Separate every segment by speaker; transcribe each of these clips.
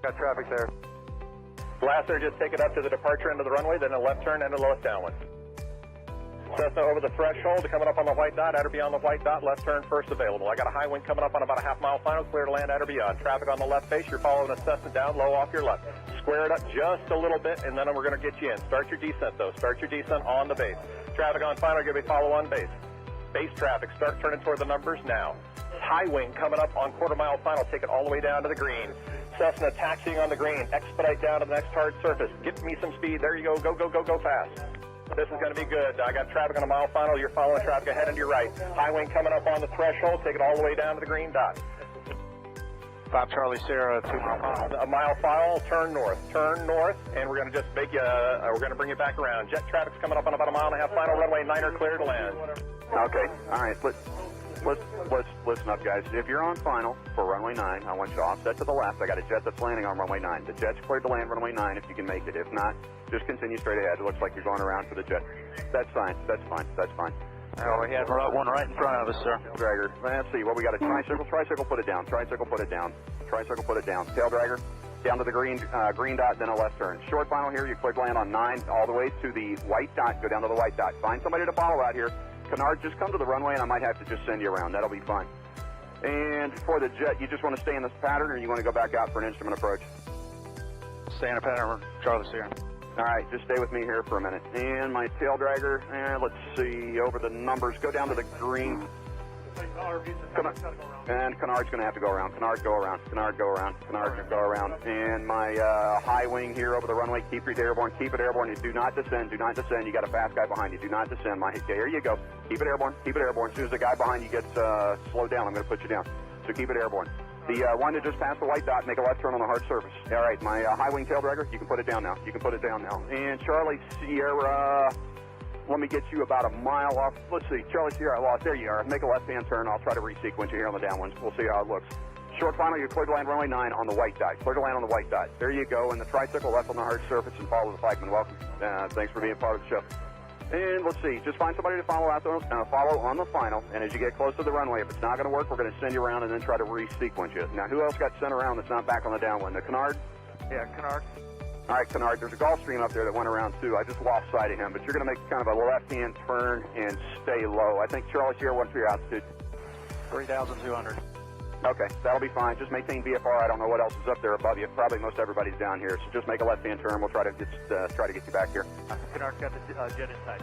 Speaker 1: Got traffic there. Blaster, just take it up to the departure end of the runway, then a left turn and a left downwind. Cessna over the threshold, coming up on the white dot, at or beyond the white dot, left turn first available. I got a high wind coming up on about a half-mile final, clear to land at or beyond. Traffic on the left base, you're following a Cessna down, low off your left. Square it up just a little bit, and then we're going to get you in. Start your descent, though. Start your descent on the base. Traffic on final, give me follow on base. Base traffic, start turning toward the numbers now. High wing coming up on quarter-mile final, take it all the way down to the green. Cessna taxiing on the green, expedite down to the next hard surface. Get me some speed, there you go, go fast. This is going to be good. I got traffic on a mile final. You're following traffic ahead and to your right. High wing coming up on the threshold. Take it all the way down to the green dot.
Speaker 2: 5 Charlie Sierra, 2 mile final.
Speaker 1: A mile final, turn north, and we're going to just make you, we're going to bring you back around. Jet traffic's coming up on about a mile and a half final, runway 9er clear to land.
Speaker 3: Okay, all right, let's listen up, guys. If you're on final for runway 9, I want you to offset to the left. I got a jet that's landing on runway 9. The jet's cleared to land runway 9 if you can make it. If not, just continue straight ahead. It looks like you're going around for the jet. That's fine.
Speaker 2: Oh, we have one right in front of us, sir.
Speaker 3: Dragger. Let's see, what we got, a tricycle, put it down. Tricycle, put it down. Tail dragger, down to the green dot, then a left turn. Short final here, you cleared land on 9, all the way to the white dot, go down to the white dot. Find somebody to follow out here. Canard, just come to the runway and I might have to just send you around. That'll be fine. And for the jet, you just want to stay in this pattern or you want to go back out for an instrument approach?
Speaker 2: Stay in a pattern, Charlie Sierra.
Speaker 3: All right, just stay with me here for a minute. And my tail dragger, let's see, over the numbers, go down to the green. And Canard's going to have to go around. Canard, go around. And my high wing here over the runway, keep it airborne. You do not descend. You got a fast guy behind you. Do not descend. There you go. Keep it airborne. As soon as the guy behind you gets slowed down, I'm going to put you down. So keep it airborne. The one that just passed the white dot, make a left turn on the hard surface. All right, my high wing tail dragger, you can put it down now. And Charlie Sierra, let me get you about a mile off. Let's see, Charlie Sierra, lost. There you are. Make a left-hand turn. I'll try to resequence you here on the downwinds. We'll see how it looks. Short final, you're clear to land runway 9 on the white dot. There you go. And the tricycle left on the hard surface and follow the flagman. Welcome. Thanks for being part of the show. And let's see, just find somebody to follow out follow on the final, and as you get close to the runway, if it's not going to work, we're going to send you around and then try to resequence you. Now, who else got sent around that's not back on the downwind? The Canard?
Speaker 2: Yeah, Canard.
Speaker 3: All right, Canard, there's a Gulfstream up there that went around too. I just lost sight of him, but you're going to make kind of a left-hand turn and stay low. I think Charlie Sierra, what's your altitude?
Speaker 2: 3,200.
Speaker 3: Okay, that'll be fine. Just maintain VFR. I don't know what else is up there above you. Probably most everybody's down here, so just make a left-hand turn. We'll try to get you back here.
Speaker 2: Canard's got the jet in sight.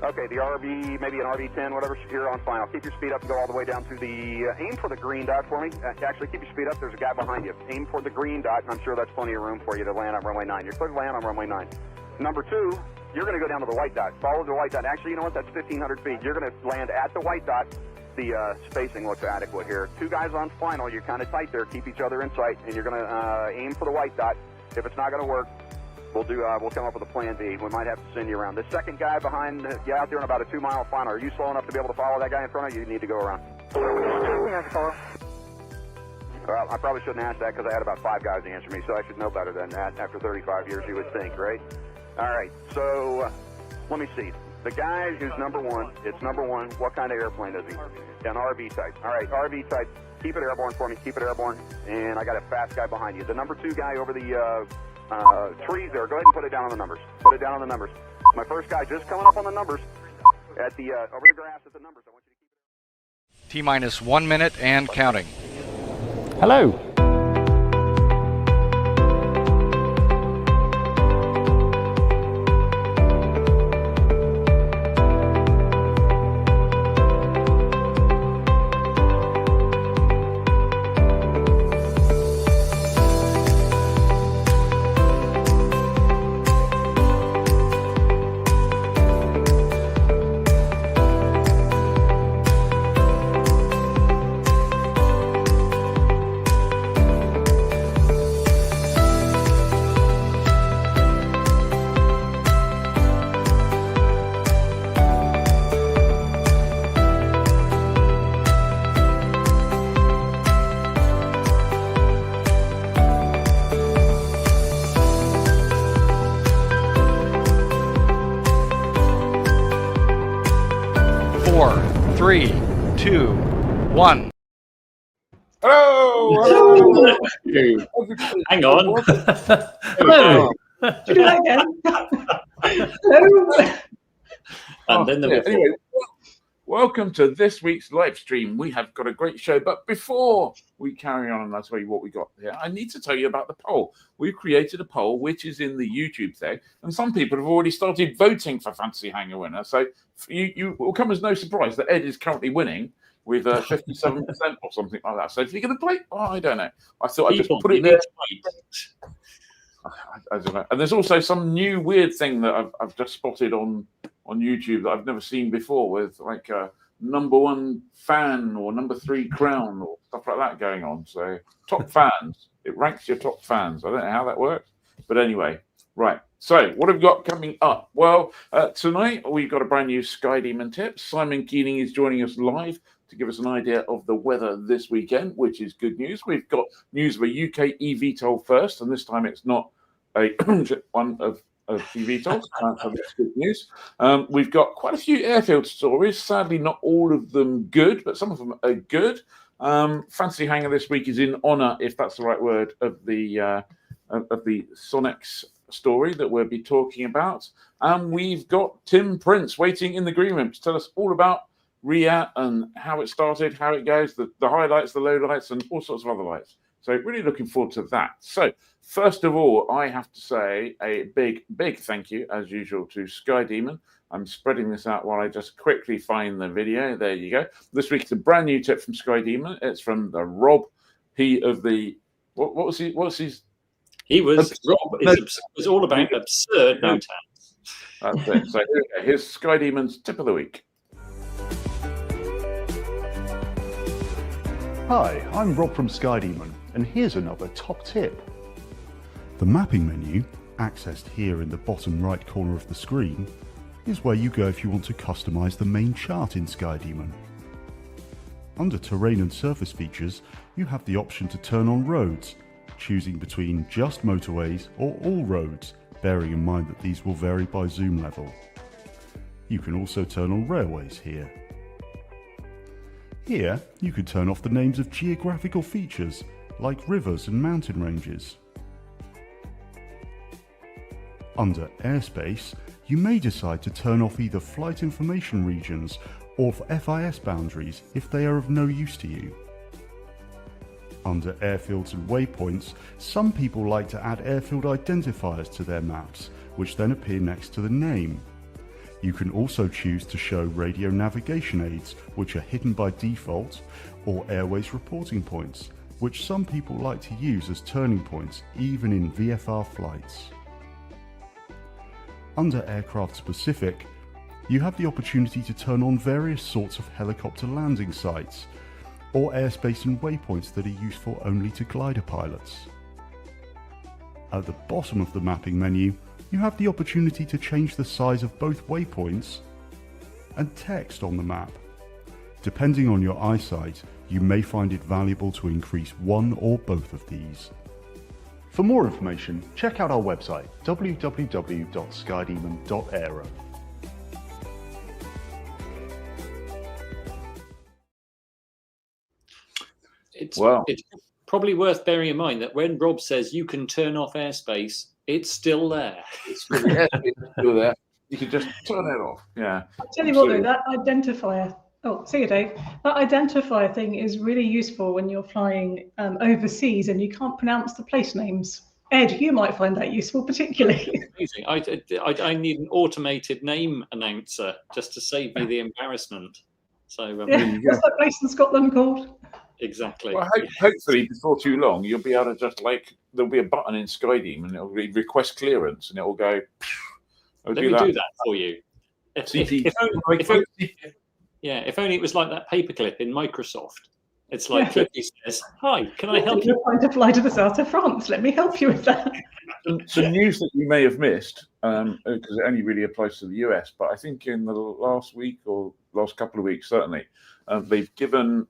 Speaker 3: Okay, the RV, maybe an RV-10, whatever, you're on final. Keep your speed up and go all the way down to the, aim for the green dot for me. Actually, keep your speed up. There's a guy behind you. Aim for the green dot, and I'm sure that's plenty of room for you to land on runway 9. You're clear to land on runway 9. Number 2, you're going to go down to the white dot. Follow the white dot. Actually, you know what? That's 1,500 feet. You're going to land at the white dot. The spacing looks adequate here. 2 guys on final. You're kind of tight there. Keep each other in sight, and you're going to aim for the white dot. If it's not going to work, we'll come up with a plan B. We might have to send you around. The second guy behind you out there in about a 2-mile final. Are you slow enough to be able to follow that guy in front of you? You need to go around. Well, I probably shouldn't ask that because I had about 5 guys answer me, so I should know better than that. After 35 years, you would think, right? All right, so let me see. The guy who's number 1, it's number 1. What kind of airplane is he? An RV type. All right, RV type. Keep it airborne for me. Keep it airborne. And I got a fast guy behind you. The number 2 guy over the trees there. Go ahead and put it down on the numbers. My first guy just coming up on the numbers at the over the grass at the numbers. I want you to keep it.
Speaker 4: T-minus 1 minute and counting.
Speaker 5: Hello. Four, three, two, one.
Speaker 6: Hello! Hang on.
Speaker 7: Hello.
Speaker 6: There
Speaker 7: Do that again. Hello.
Speaker 6: And then there were four.
Speaker 8: Anyway, welcome to this week's live stream. We have got a great show, but before we carry on and I tell you what we got here, I need to tell you about the poll. We've created a poll which is in the YouTube thing, and some people have already started voting for Fantasy Hangar winner. So you will come as no surprise that Ed is currently winning with 57% or something like that. So if you're going to play, I don't know. I thought I'd just put it there. I don't know. And there's also some new weird thing that I've just spotted on YouTube that I've never seen before, with like a #1 fan or #3 crown or stuff like that going on. So top fans, it ranks your top fans. I don't know how that works, but anyway, right. So what have we got coming up? Well, tonight we've got a brand new SkyDemon tip. Simon Keening is joining us live to give us an idea of the weather this weekend, which is good news. We've got news of a UK eVTOL first, and this time it's not a one of eVTOLs. So that's good news. We've got quite a few airfield stories. Sadly, not all of them good, but some of them are good. Fantasy Hangar this week is in honour, if that's the right word, of the Sonex story that we'll be talking about. And we've got Tim Prince waiting in the green room to tell us all about RIAT and how it started, how it goes, the highlights, the lowlights, and all sorts of other lights. So really looking forward to that. So first of all, I have to say a big, big thank you, as usual, to SkyDemon. I'm spreading this out while I just quickly find the video. There you go. This week, it's a brand new tip from SkyDemon. It's from the Rob. He of the what was he? What's his?
Speaker 6: He was Rob. It was all about absurd no tax.
Speaker 8: That's it. So here we go. Here's SkyDemon's tip of the week.
Speaker 9: Hi, I'm Rob from SkyDemon, and here's another top tip. The mapping menu, accessed here in the bottom right corner of the screen, is where you go if you want to customize the main chart in SkyDemon. Under terrain and surface features, you have the option to turn on roads, choosing between just motorways or all roads, bearing in mind that these will vary by zoom level. You can also turn on railways here. Here, you could turn off the names of geographical features, like rivers and mountain ranges. Under airspace, you may decide to turn off either flight information regions or FIS boundaries if they are of no use to you. Under airfields and waypoints, some people like to add airfield identifiers to their maps, which then appear next to the name. You can also choose to show radio navigation aids, which are hidden by default, or airways reporting points, which some people like to use as turning points even in VFR flights. Under aircraft specific, you have the opportunity to turn on various sorts of helicopter landing sites, or airspace and waypoints that are useful only to glider pilots. At the bottom of the mapping menu, you have the opportunity to change the size of both waypoints and text on the map. Depending on your eyesight, you may find it valuable to increase one or both of these. For more information, check out our website www.skydemon.aero.
Speaker 6: It's probably worth bearing in mind that when Rob says you can turn off airspace, it's still there.
Speaker 8: It's still there. You can just turn it off. Yeah.
Speaker 7: I'll tell you what, though, that identifier. Oh, see you, Dave. That identifier thing is really useful when you're flying overseas and you can't pronounce the place names. Ed, you might find that useful, particularly.
Speaker 6: Amazing. I need an automated name announcer just to save me the embarrassment. So
Speaker 7: what's that place in Scotland called?
Speaker 6: Exactly.
Speaker 8: Well, hopefully before too long, you'll be able to just there'll be a button in SkyDemon and it'll request clearance and it'll go.
Speaker 6: Let me do that for you. If only it was like that paperclip in Microsoft. It's like Clippy says, "Hi, can I help you?"
Speaker 7: You're trying to fly to the south of France. Let me help you with that.
Speaker 8: Some news that you may have missed, because it only really applies to the US, but I think in the last week or last couple of weeks, certainly, they've given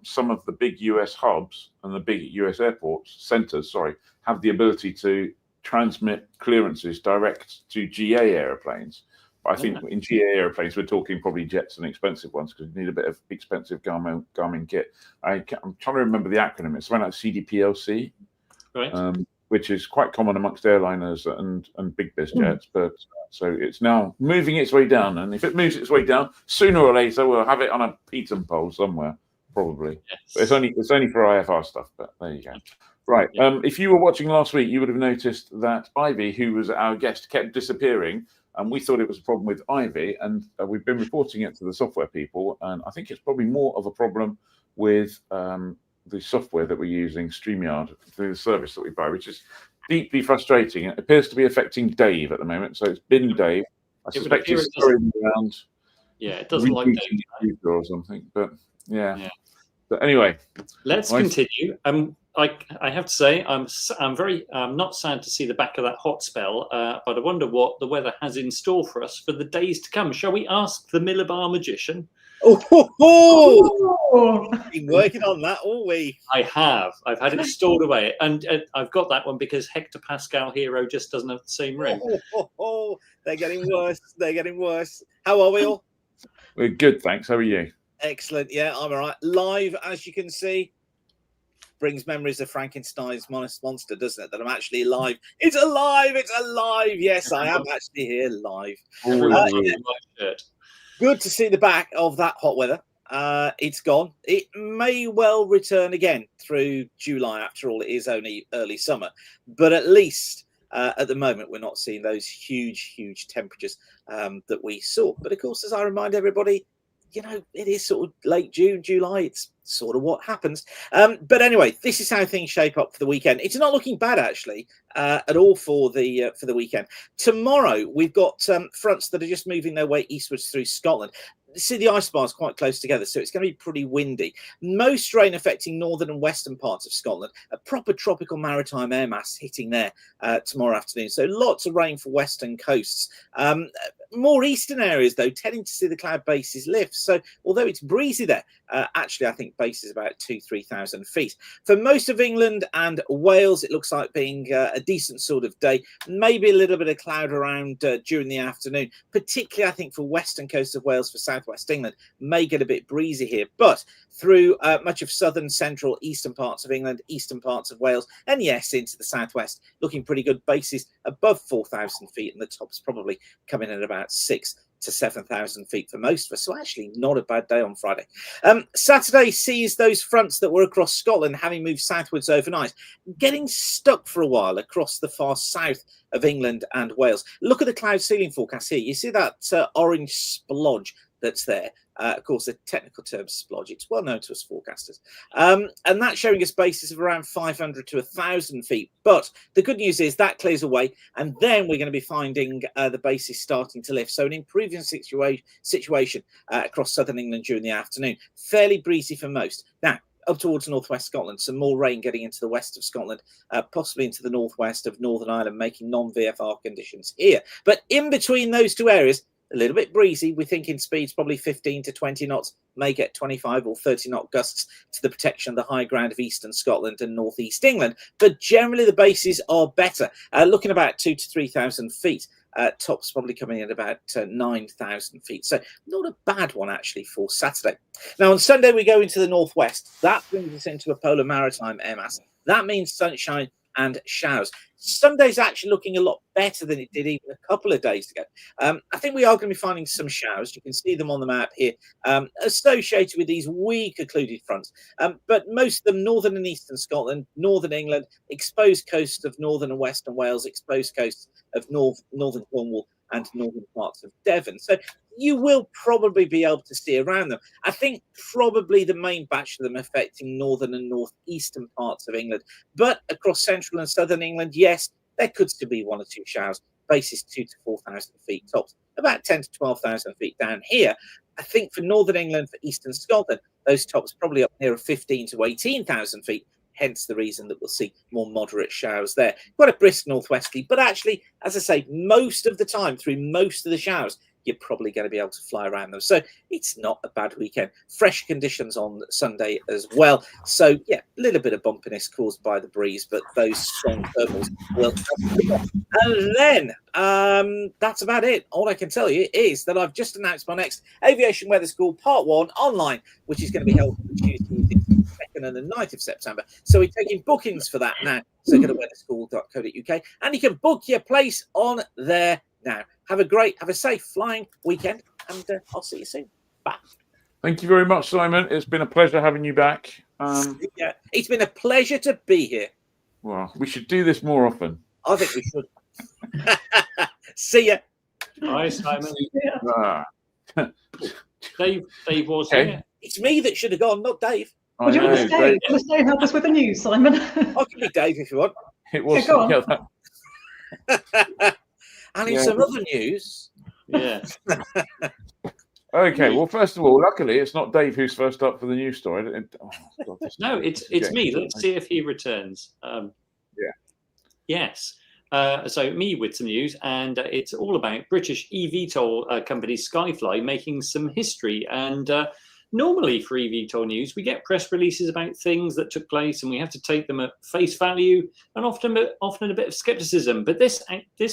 Speaker 8: some of the big US hubs and the big US centers, have the ability to transmit clearances direct to GA airplanes But I think in GA airplanes, we're talking probably jets and expensive ones because you need a bit of expensive Garmin kit. I'm trying to remember the acronym. It's something like CDPLC,
Speaker 6: Right.
Speaker 8: which is quite common amongst airliners and big biz jets. But so it's now moving its way down. And if it moves its way down, sooner or later, we'll have it on a Peton pole somewhere, probably.
Speaker 6: Yes.
Speaker 8: But it's only for IFR stuff, but there you go. Right. If you were watching last week, you would have noticed that Ivy, who was our guest, kept disappearing. And we thought it was a problem with Ivy, and we've been reporting it to the software people. And I think it's probably more of a problem with the software that we're using, StreamYard, through the service that we buy, which is deeply frustrating. It appears to be affecting Dave at the moment. So it's been Dave. I suspect he's scurrying around.
Speaker 6: Yeah, it doesn't like Dave
Speaker 8: or something. But yeah. But anyway,
Speaker 6: let's continue. I have to say, I'm not sad to see the back of that hot spell, but I wonder what the weather has in store for us for the days to come. Shall we ask the Millibar magician?
Speaker 10: We've been working on that all week.
Speaker 6: I have. I've had it stored away, and I've got that one because Hector Pascal Hero just doesn't have the same ring.
Speaker 10: They're getting worse. They're getting worse. How are we all?
Speaker 8: We're good, thanks. How are you?
Speaker 10: Excellent. Yeah, I'm all right. Live, as you can see, brings memories of Frankenstein's monster, doesn't it? That I'm actually live. It's alive. It's alive. Yes, I am actually here live. Good to see the back of that hot weather. It's gone. It may well return again through July. After all, it is only early summer. But at least at the moment, we're not seeing those huge temperatures that we saw. But of course, as I remind everybody, you know, it is sort of late June, July. It's sort of what happens. But anyway, this is how things shape up for the weekend. It's not looking bad, actually, at all for the weekend. Tomorrow, we've got fronts that are just moving their way eastwards through Scotland. See, the ice bar is quite close together, so it's going to be pretty windy. Most rain affecting northern and western parts of Scotland. A proper tropical maritime air mass hitting there tomorrow afternoon. So lots of rain for western coasts. More eastern areas, though, tending to see the cloud bases lift. So although it's breezy there, actually, I think base is about 2,000-3,000 feet. For most of England and Wales, it looks like being a decent sort of day. Maybe a little bit of cloud around during the afternoon, particularly, I think, for western coast of Wales, for southwest England, may get a bit breezy here. But through much of southern, central, eastern parts of England, eastern parts of Wales, and yes, into the southwest, looking pretty good. Bases above 4,000 feet, and the tops probably coming in at about 6,000 to 7,000 feet for most of us. So actually not a bad day on Friday. Saturday sees those fronts that were across Scotland having moved southwards overnight, getting stuck for a while across the far south of England and Wales. Look at the cloud ceiling forecast here. You see that orange splodge that's there. Of course, the technical term splodge. It's well known to us forecasters. And that's showing us bases of around 500 to 1,000 feet. But the good news is that clears away, and then we're going to be finding the bases starting to lift. So an improving situation across southern England during the afternoon. Fairly breezy for most. Now, up towards northwest Scotland, some more rain getting into the west of Scotland, possibly into the northwest of Northern Ireland, making non-VFR conditions here. But in between those two areas, a little bit breezy. We're thinking speeds probably 15 to 20 knots, may get 25 or 30 knot gusts to the protection of the high ground of eastern Scotland and northeast England. But generally, the bases are better, looking about 2,000 to 3,000 feet. Tops probably coming in about 9,000 feet. So not a bad one, actually, for Saturday. Now, on Sunday, we go into the northwest. That brings us into a polar maritime air mass. That means sunshine and showers. Sunday's actually looking a lot better than it did even a couple of days ago. I think we are going to be finding some showers. You can see them on the map here, associated with these weak occluded fronts. But most of them, northern and eastern Scotland, northern England, exposed coasts of northern and western Wales, exposed coasts of northern Cornwall and northern parts of Devon. So you will probably be able to see around them. I think probably the main batch of them affecting northern and northeastern parts of England. But across central and southern England, yes, there could still be 1 or 2 showers. Bases 2,000 to 4,000 feet, tops about 10,000 to 12,000 feet down here. I think for northern England, for eastern Scotland, those tops probably up near 15,000 to 18,000 feet. Hence the reason that we'll see more moderate showers there. Quite a brisk northwesterly, but actually, as I say, most of the time through most of the showers, you're probably going to be able to fly around them. So it's not a bad weekend. Fresh conditions on Sunday as well. So yeah, a little bit of bumpiness caused by the breeze, but those strong thermals will help. And then that's about it. All I can tell you is that I've just announced my next Aviation Weather School Part 1 online, which is going to be held on Tuesday, the 2nd and the 9th of September. So we're taking bookings for that now. So go to weatherschool.co.uk and you can book your place on there now. Have a safe flying weekend, and I'll see you soon. Bye.
Speaker 8: Thank you very much, Simon. It's been a pleasure having you back.
Speaker 10: Yeah, it's been a pleasure to be here.
Speaker 8: Well, we should do this more often.
Speaker 10: I think we should. See ya.
Speaker 6: Bye, Simon. Dave was here.
Speaker 10: It's me that should have gone, not Dave.
Speaker 7: Would you want to stay? Want to stay and help us with the news, Simon?
Speaker 10: I can be Dave if you want.
Speaker 8: It was.
Speaker 7: Yeah, go on.
Speaker 10: And in some other news.
Speaker 6: Yeah.
Speaker 8: Okay. Well, first of all, luckily it's not Dave who's first up for the news story.
Speaker 6: No, it's me. Let's see if he returns. Yes. So me with some news, and it's all about British eVTOL company Skyfly making some history. And normally for eVTOL news, we get press releases about things that took place, and we have to take them at face value, and often a bit of skepticism. But this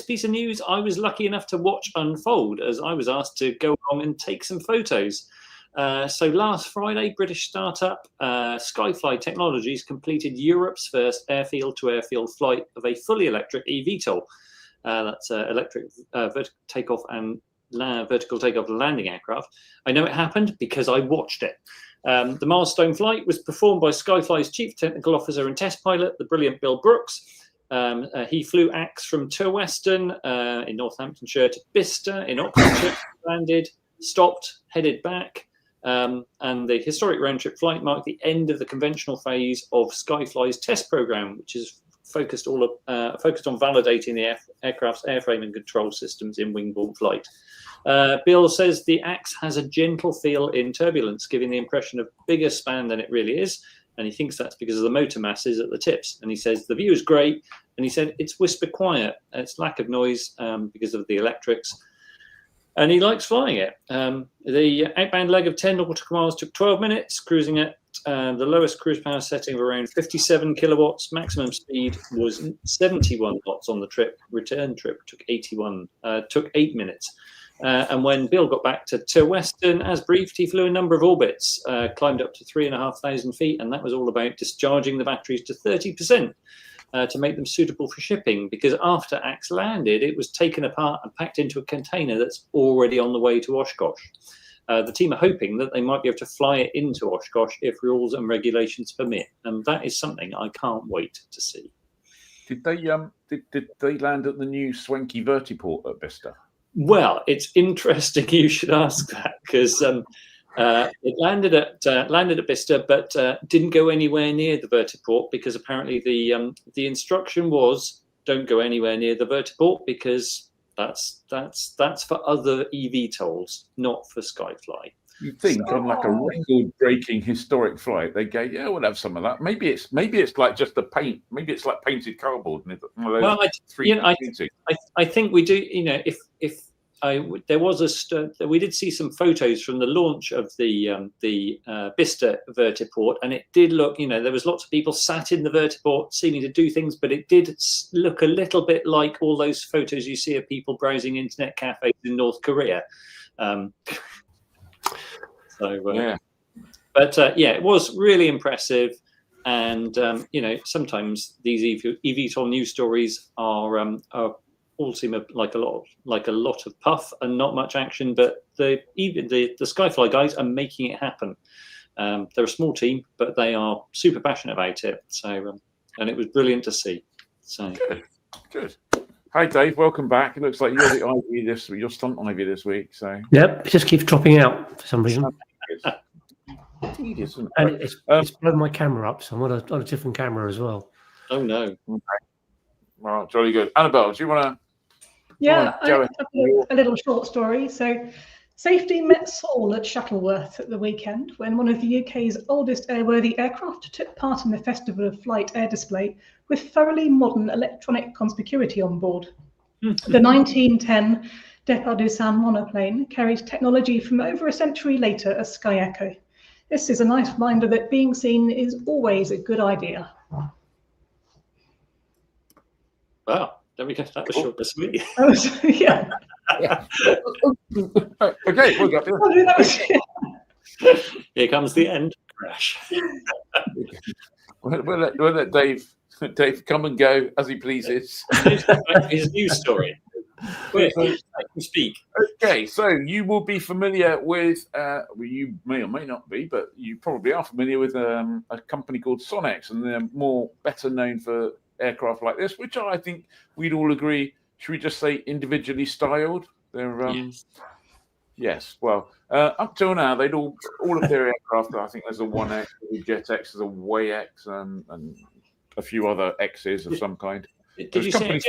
Speaker 6: piece of news, I was lucky enough to watch unfold as I was asked to go along and take some photos. So last Friday, British startup Skyfly Technologies completed Europe's first airfield-to-airfield flight of a fully electric eVTOL. That's electric vertical takeoff and landing aircraft. I know it happened because I watched it. The milestone flight was performed by Skyfly's Chief Technical Officer and Test Pilot, the brilliant Bill Brooks. He flew AX from Turweston in Northamptonshire to Bicester in Oxfordshire, landed, stopped, headed back. And the historic round-trip flight marked the end of the conventional phase of Skyfly's test program, which is focused on validating the aircraft's airframe and control systems in wing-borne flight. Bill says the AX has a gentle feel in turbulence, giving the impression of bigger span than it really is. And he thinks that's because of the motor masses at the tips. And he says the view is great. And he said it's whisper quiet. It's lack of noise because of the electrics. And he likes flying it. The outbound leg of 10 nautical miles took 12 minutes, cruising at the lowest cruise power setting of around 57 kilowatts. Maximum speed was 71 knots on the trip. Return trip took 8 minutes. And when Bill got back to Turweston, as briefed, he flew a number of orbits, climbed up to 3,500 feet, and that was all about discharging the batteries to 30%. To make them suitable for shipping, because after AX landed, it was taken apart and packed into a container that's already on the way to Oshkosh. The team are hoping that they might be able to fly it into Oshkosh if rules and regulations permit, and that is something I can't wait to see.
Speaker 8: Did they land at the new swanky vertiport at Bicester?
Speaker 6: Well, it's interesting you should ask that, because it landed at Bicester, but didn't go anywhere near the vertiport, because apparently the instruction was don't go anywhere near the vertiport, because that's for other eVTOLs, not for Skyfly.
Speaker 8: You think on like a record-breaking historic flight, they go, yeah, we'll have some of that. Maybe it's like just the paint. Maybe it's like painted cardboard.
Speaker 6: Well, I think we do. You know, if there was we did see some photos from the launch of the Bicester vertiport, and it did look, you know, there was lots of people sat in the vertiport seeming to do things, but it did look a little bit like all those photos you see of people browsing internet cafes in North Korea. Yeah. But it was really impressive, and you know, sometimes these eVTOL news stories are all seem like a lot of puff and not much action, but the Skyfly guys are making it happen. They're a small team, but they are super passionate about it. So, and it was brilliant to see. So
Speaker 8: good. Hi Dave, welcome back. It looks like you're the Ivy you're stunt Ivy this week. So
Speaker 11: yep, it just keeps dropping out for some reason.
Speaker 8: Tedious, isn't it?
Speaker 11: And it's blown my camera up, so I'm on a different camera as well.
Speaker 6: Oh no!
Speaker 8: Okay. Well, jolly good. Annabelle, do you want to?
Speaker 7: Yeah, I have a little short story. So, safety met Saul at Shuttleworth at the weekend when one of the UK's oldest airworthy aircraft took part in the Festival of Flight air display with thoroughly modern electronic conspicuity on board. The 1910 Départ du Sound monoplane carries technology from over a century later as Sky Echo. This is a nice reminder that being seen is always a good idea.
Speaker 6: Wow, there we go. That was short and sweet.
Speaker 7: Yeah.
Speaker 8: Okay, we'll get
Speaker 7: there.
Speaker 6: Here comes the end crash.
Speaker 8: we'll let Dave come and go as he pleases.
Speaker 6: His news story. Quick, speak.
Speaker 8: Okay, so you will be familiar with, well, you may or may not be, but you probably are familiar with a company called Sonex, and they're better known for aircraft like this, which I think we'd all agree, should we just say individually styled? They're yes. Well, up till now, they'd all of their aircraft. I think there's a 1X, a Jet X, there's a Way X, and a few other X's of some kind.
Speaker 6: Did you say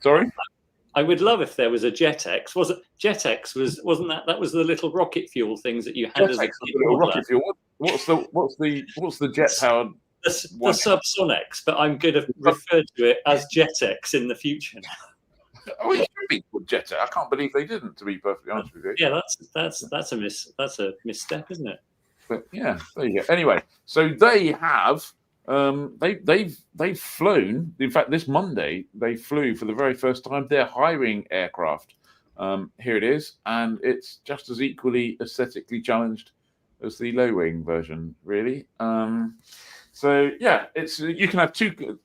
Speaker 8: sorry?
Speaker 6: I would love if there was a Jet X. Was it Jet X? Wasn't that was the little rocket fuel things that you had as a
Speaker 8: little rocket fuel? What's the jet powered?
Speaker 6: The subsonics, but I'm going to refer to it as Jet X in the future.
Speaker 8: Oh, it should be called Jet X. I can't believe they didn't. To be perfectly honest with you.
Speaker 6: Yeah, that's a misstep, isn't it?
Speaker 8: But yeah, there you go. Anyway, so they have. They've flown. In fact, this Monday they flew for the very first time their hiring aircraft. Here it is, and it's just as equally aesthetically challenged as the low wing version, really. So yeah, it's you can have two.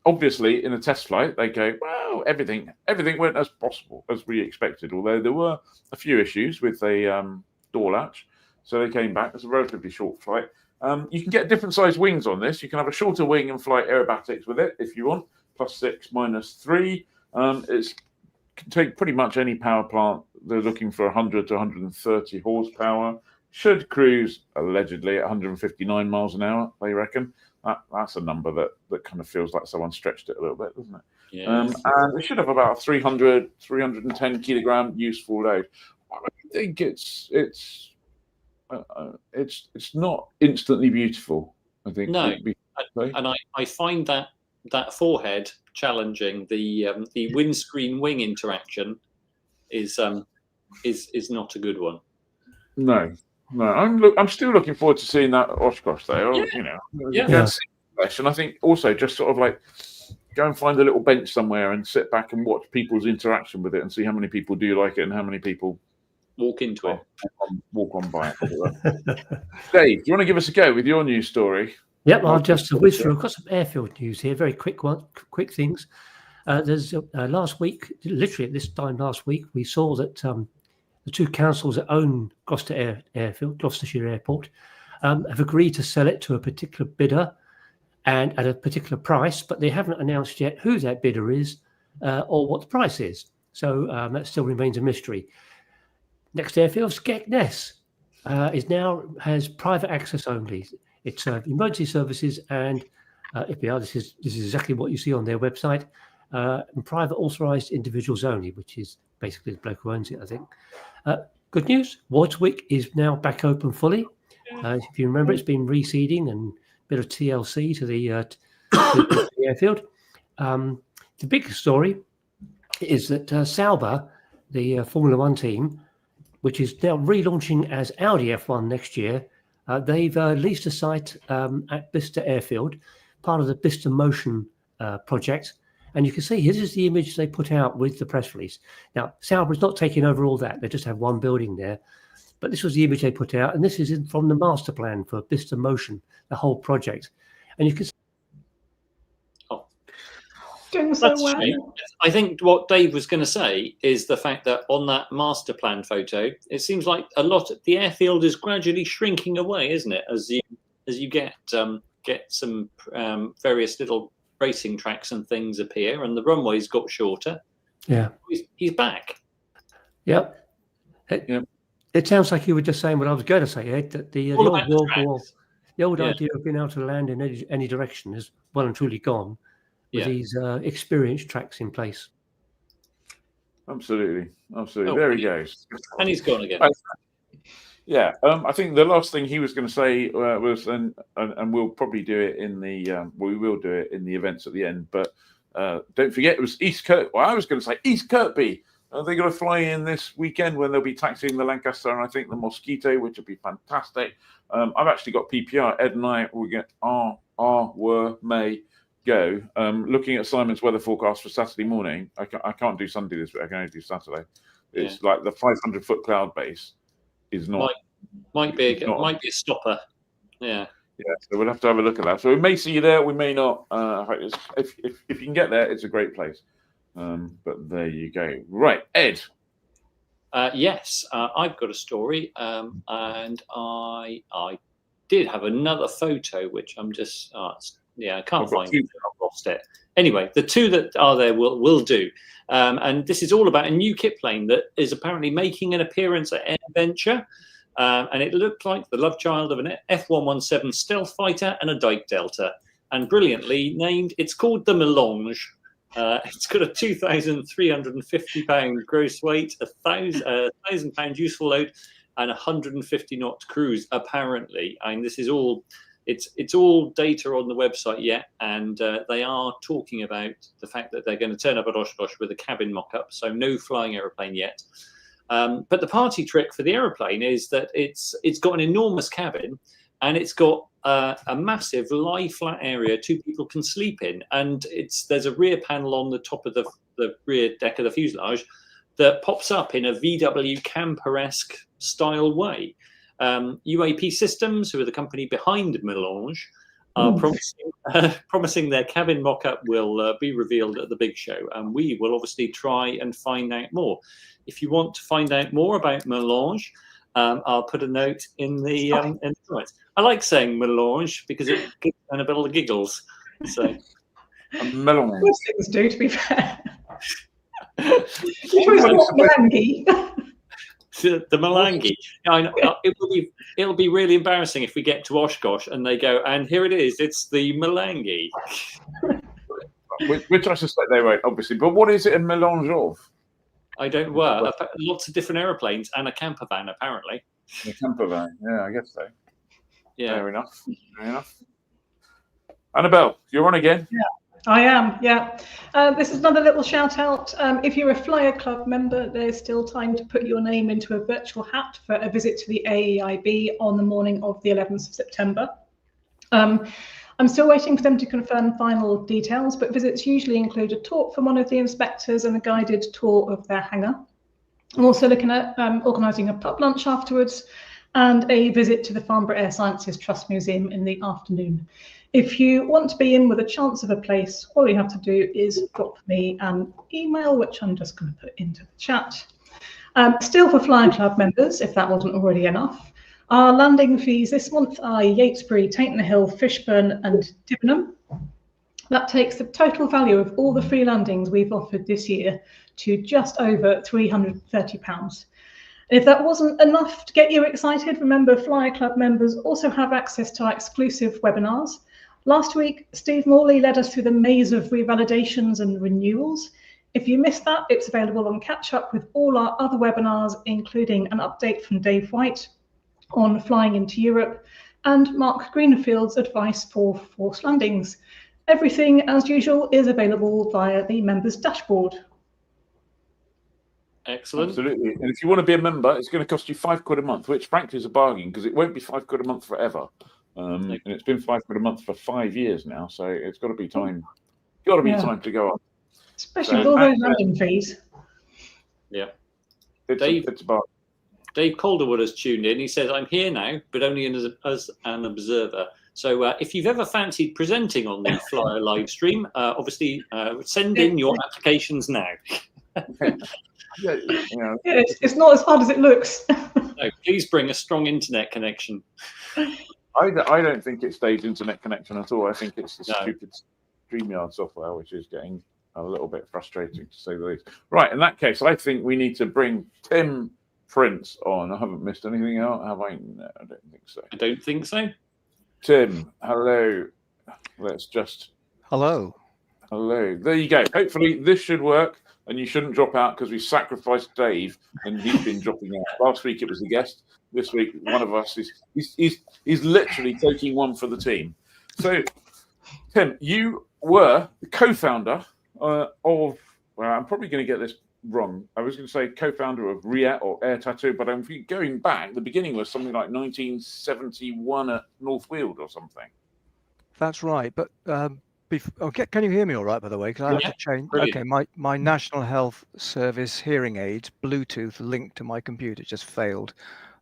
Speaker 8: Obviously, in a test flight, they go, well, everything went as possible as we expected. Although there were a few issues with the door latch, so they came back. It's a relatively short flight. You can get different size wings on this. You can have a shorter wing and fly aerobatics with it if you want, +6, -3. It can take pretty much any power plant. They're looking for 100 to 130 horsepower. Should cruise, allegedly, at 159 miles an hour, they reckon. That's a number that kind of feels like someone stretched it a little bit, doesn't it?
Speaker 6: Yeah.
Speaker 8: And it should have about 300, 310 kilogram useful load. I think it's not instantly beautiful. I think.
Speaker 6: No, and I find that forehead challenging. The windscreen wing interaction is not a good one.
Speaker 8: No. I'm still looking forward to seeing that Oshkosh there.
Speaker 6: Yeah.
Speaker 8: And I think also just sort of like go and find a little bench somewhere and sit back and watch people's interaction with it and see how many people do like it and how many people
Speaker 6: walk into it,
Speaker 8: walk on by it. Dave, do you want to give us a go with your news story?
Speaker 11: Yep, I'll just whiz through. I've got some airfield news here, very quick things. There's last week, literally at this time last week, we saw that the two councils that own Gloucestershire Airport, have agreed to sell it to a particular bidder and at a particular price, but they haven't announced yet who that bidder is or what the price is. So that still remains a mystery. Next airfield, Skegness, has private access only. It's emergency services and IPR. This is exactly what you see on their website. And private authorised individuals only, which is basically the bloke who owns it, I think. Good news, Wadswick is now back open fully. If you remember, it's been reseeding and a bit of TLC to the airfield. The big story is that Sauber, the Formula One team, which is now relaunching as Audi F1 next year, they've leased a site at Bicester Airfield, part of the Bicester Motion project. And you can see, this is the image they put out with the press release. Now, Sauber's not taking over all that. They just have one building there. But this was the image they put out. And this is from the master plan for Bicester Motion, the whole project. And you can see.
Speaker 7: Doing so well.
Speaker 6: I think what Dave was going to say is the fact that on that master plan photo, it seems like the airfield is gradually shrinking away, isn't it? As you get some various little racing tracks and things appear, and the runways got shorter.
Speaker 11: Yeah,
Speaker 6: he's back.
Speaker 11: Yep. It sounds like you were just saying what I was going to say, Ed. That the old World War, the old idea of being able to land in any direction is well and truly gone with these experienced tracks in place.
Speaker 8: Absolutely. There he goes,
Speaker 6: and he's gone again.
Speaker 8: Yeah, I think the last thing he was going to say was, and we'll probably do it in the, we will do it in the events at the end. But don't forget, it was East Kirkby. Well, I was going to say East Kirkby They're going to fly in this weekend when they'll be taxiing the Lancaster and I think the Mosquito, which will be fantastic. I've actually got PPR. Ed and I will get may go. Looking at Simon's weather forecast for Saturday morning, I can't do Sunday this week. I can only do Saturday. It's like the 500-foot cloud base is not.
Speaker 6: Might be a stopper. Yeah.
Speaker 8: Yeah, so we'll have to have a look at that. So we may see you there, we may not. If you can get there, it's a great place. But there you go. Right, Ed.
Speaker 6: Yes, I've got a story, and I did have another photo, which I'm just I can't find it. I've lost it. Anyway, the two that are there will do. And this is all about a new kit plane that is apparently making an appearance at AirVenture. And it looked like the love child of an F-117 stealth fighter and a Dyke Delta, and brilliantly named. It's called the Melange. It's got a 2,350 pound gross weight, a 1,000 pound useful load, and 150 knot cruise. Apparently, and this is all. It's all data on the website yet, and they are talking about the fact that they're going to turn up at Oshkosh with a cabin mock-up. So no flying aeroplane yet. But the party trick for the aeroplane is that it's got an enormous cabin, and it's got a massive lie flat area 2 people can sleep in, and there's a rear panel on the top of the rear deck of the fuselage that pops up in a VW camper-esque style way. UAP Systems, who are the company behind Melange, are promising their cabin mock-up will be revealed at the big show, and we will obviously try and find out more. If you want to find out more about Melange, I'll put a note in the comments. I like saying Melange because it gives Annabelle the giggles. So,
Speaker 8: Melange.
Speaker 7: Most things do, to be fair. Melange.
Speaker 6: The Melange. I know, it'll be really embarrassing if we get to Oshkosh and they go, and here it is, it's the Melange.
Speaker 8: Which I suspect they won't, obviously. But what is it a melange of?
Speaker 6: I don't know. Lots of different aeroplanes and a camper van, apparently.
Speaker 8: A camper van, yeah, I guess so.
Speaker 6: Yeah.
Speaker 8: Fair enough. Annabelle, you're on again.
Speaker 7: Yeah, I am. Yeah. This is another little shout out. If you're a Flyer Club member, there's still time to put your name into a virtual hat for a visit to the AEIB on the morning of the 11th of September. I'm still waiting for them to confirm final details, but visits usually include a talk from one of the inspectors and a guided tour of their hangar. I'm also looking at organising a pub lunch afterwards and a visit to the Farnborough Air Sciences Trust Museum in the afternoon. If you want to be in with a chance of a place, all you have to do is drop me an email, which I'm just going to put into the chat. Still for Flying Club members, if that wasn't already enough, our landing fees this month are Yatesbury, Tainton Hill, Fishburn and Debenham. That takes the total value of all the free landings we've offered this year to just over £330. If that wasn't enough to get you excited, remember Flyer Club members also have access to our exclusive webinars. Last week, Steve Morley led us through the maze of revalidations and renewals. If you missed that, it's available on Catch Up with all our other webinars, including an update from Dave White on flying into Europe and Mark Greenfield's advice for forced landings. Everything, as usual, is available via the members' dashboard.
Speaker 6: Excellent.
Speaker 8: Absolutely. And if you want to be a member, it's going to cost you £5 a month, which frankly is a bargain because it won't be £5 a month forever. And it's been £5 a month for 5 years now, so it's got to be time. Got to be time to go up.
Speaker 7: Especially with all those landing fees.
Speaker 6: Yeah.
Speaker 8: It's a bargain.
Speaker 6: Dave Calderwood has tuned in. He says, I'm here now, but only as an observer. So if you've ever fancied presenting on the Flyer live stream, obviously send in your applications now.
Speaker 7: It's not as hard as it looks.
Speaker 6: No, please bring a strong internet connection.
Speaker 8: I don't think it's Dave's internet connection at all. I think it's the stupid StreamYard software, which is getting a little bit frustrating, to say the least. Right, in that case, I think we need to bring Tim Prince on. I haven't missed anything out, have I? No, I don't think so.
Speaker 6: I don't think so.
Speaker 8: Tim, hello. Let's just...
Speaker 4: Hello.
Speaker 8: Hello. There you go. Hopefully this should work and you shouldn't drop out because we sacrificed Dave and he's been dropping out. Last week it was the guest. This week one of us is literally taking one for the team. So, Tim, you were the co-founder of... Well, I'm probably going to get this wrong. I was going to say co-founder of RIAT or Air Tattoo, but I'm going back. The beginning was something like 1971 at North Weald or something.
Speaker 12: That's right. But can you hear me all right, by the way? Because I have to change.
Speaker 8: Brilliant.
Speaker 12: Okay, my National Health Service hearing aids, Bluetooth linked to my computer, just failed.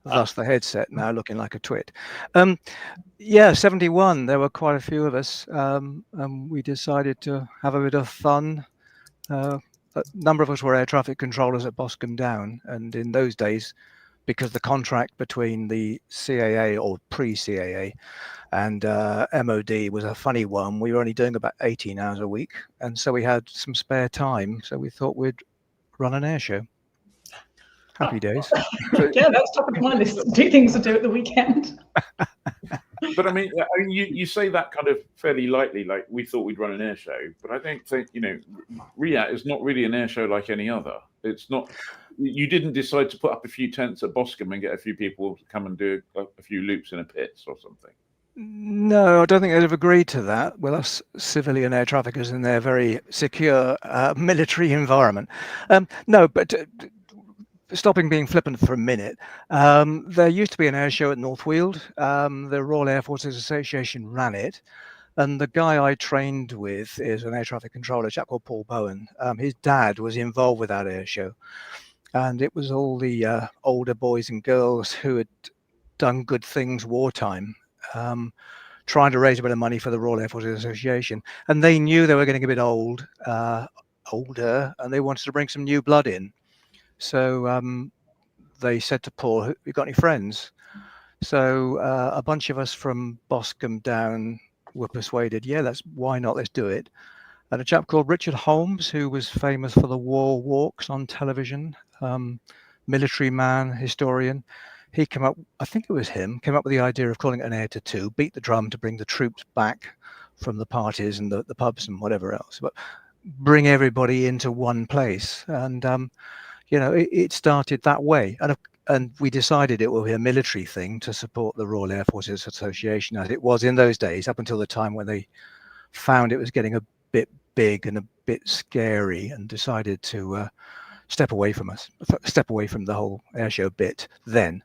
Speaker 12: Thus the headset now looking like a twit. Yeah, 71. There were quite a few of us, and we decided to have a bit of fun. A number of us were air traffic controllers at Boscombe Down, and in those days, because the contract between the CAA or pre-CAA and MOD was a funny one, we were only doing about 18 hours a week, and so we had some spare time, so we thought we'd run an air show. Happy days.
Speaker 7: Yeah, that's top of my list. Do things to do at the weekend.
Speaker 8: But I mean, you say that kind of fairly lightly, like we thought we'd run an air show, but I don't think, RIAT is not really an air show like any other. It's not. You didn't decide to put up a few tents at Boscombe and get a few people to come and do a few loops in a pits or something.
Speaker 12: No, I don't think they'd have agreed to that with us civilian air traffickers in their very secure military environment. No, but stopping being flippant for a minute, there used to be an air show at North Weald. The Royal Air Forces Association ran it, and the guy I trained with is an air traffic controller, a chap called Paul Bowen. His dad was involved with that air show, and it was all the older boys and girls who had done good things wartime, trying to raise a bit of money for the Royal Air Forces Association, and they knew they were getting a bit older, and they wanted to bring some new blood in. So they said to Paul, "Have you got any friends?" So a bunch of us from Boscombe Down were persuaded, yeah, why not? Let's do it. And a chap called Richard Holmes, who was famous for the war walks on television, military man, historian, he came up, I think it was him, came up with the idea of calling it an air tattoo, beat the drum to bring the troops back from the parties and the pubs and whatever else, but bring everybody into one place. And it started that way, and we decided it would be a military thing to support the Royal Air Forces Association, as it was in those days, up until the time when they found it was getting a bit big and a bit scary, and decided to step away from the whole airshow bit then.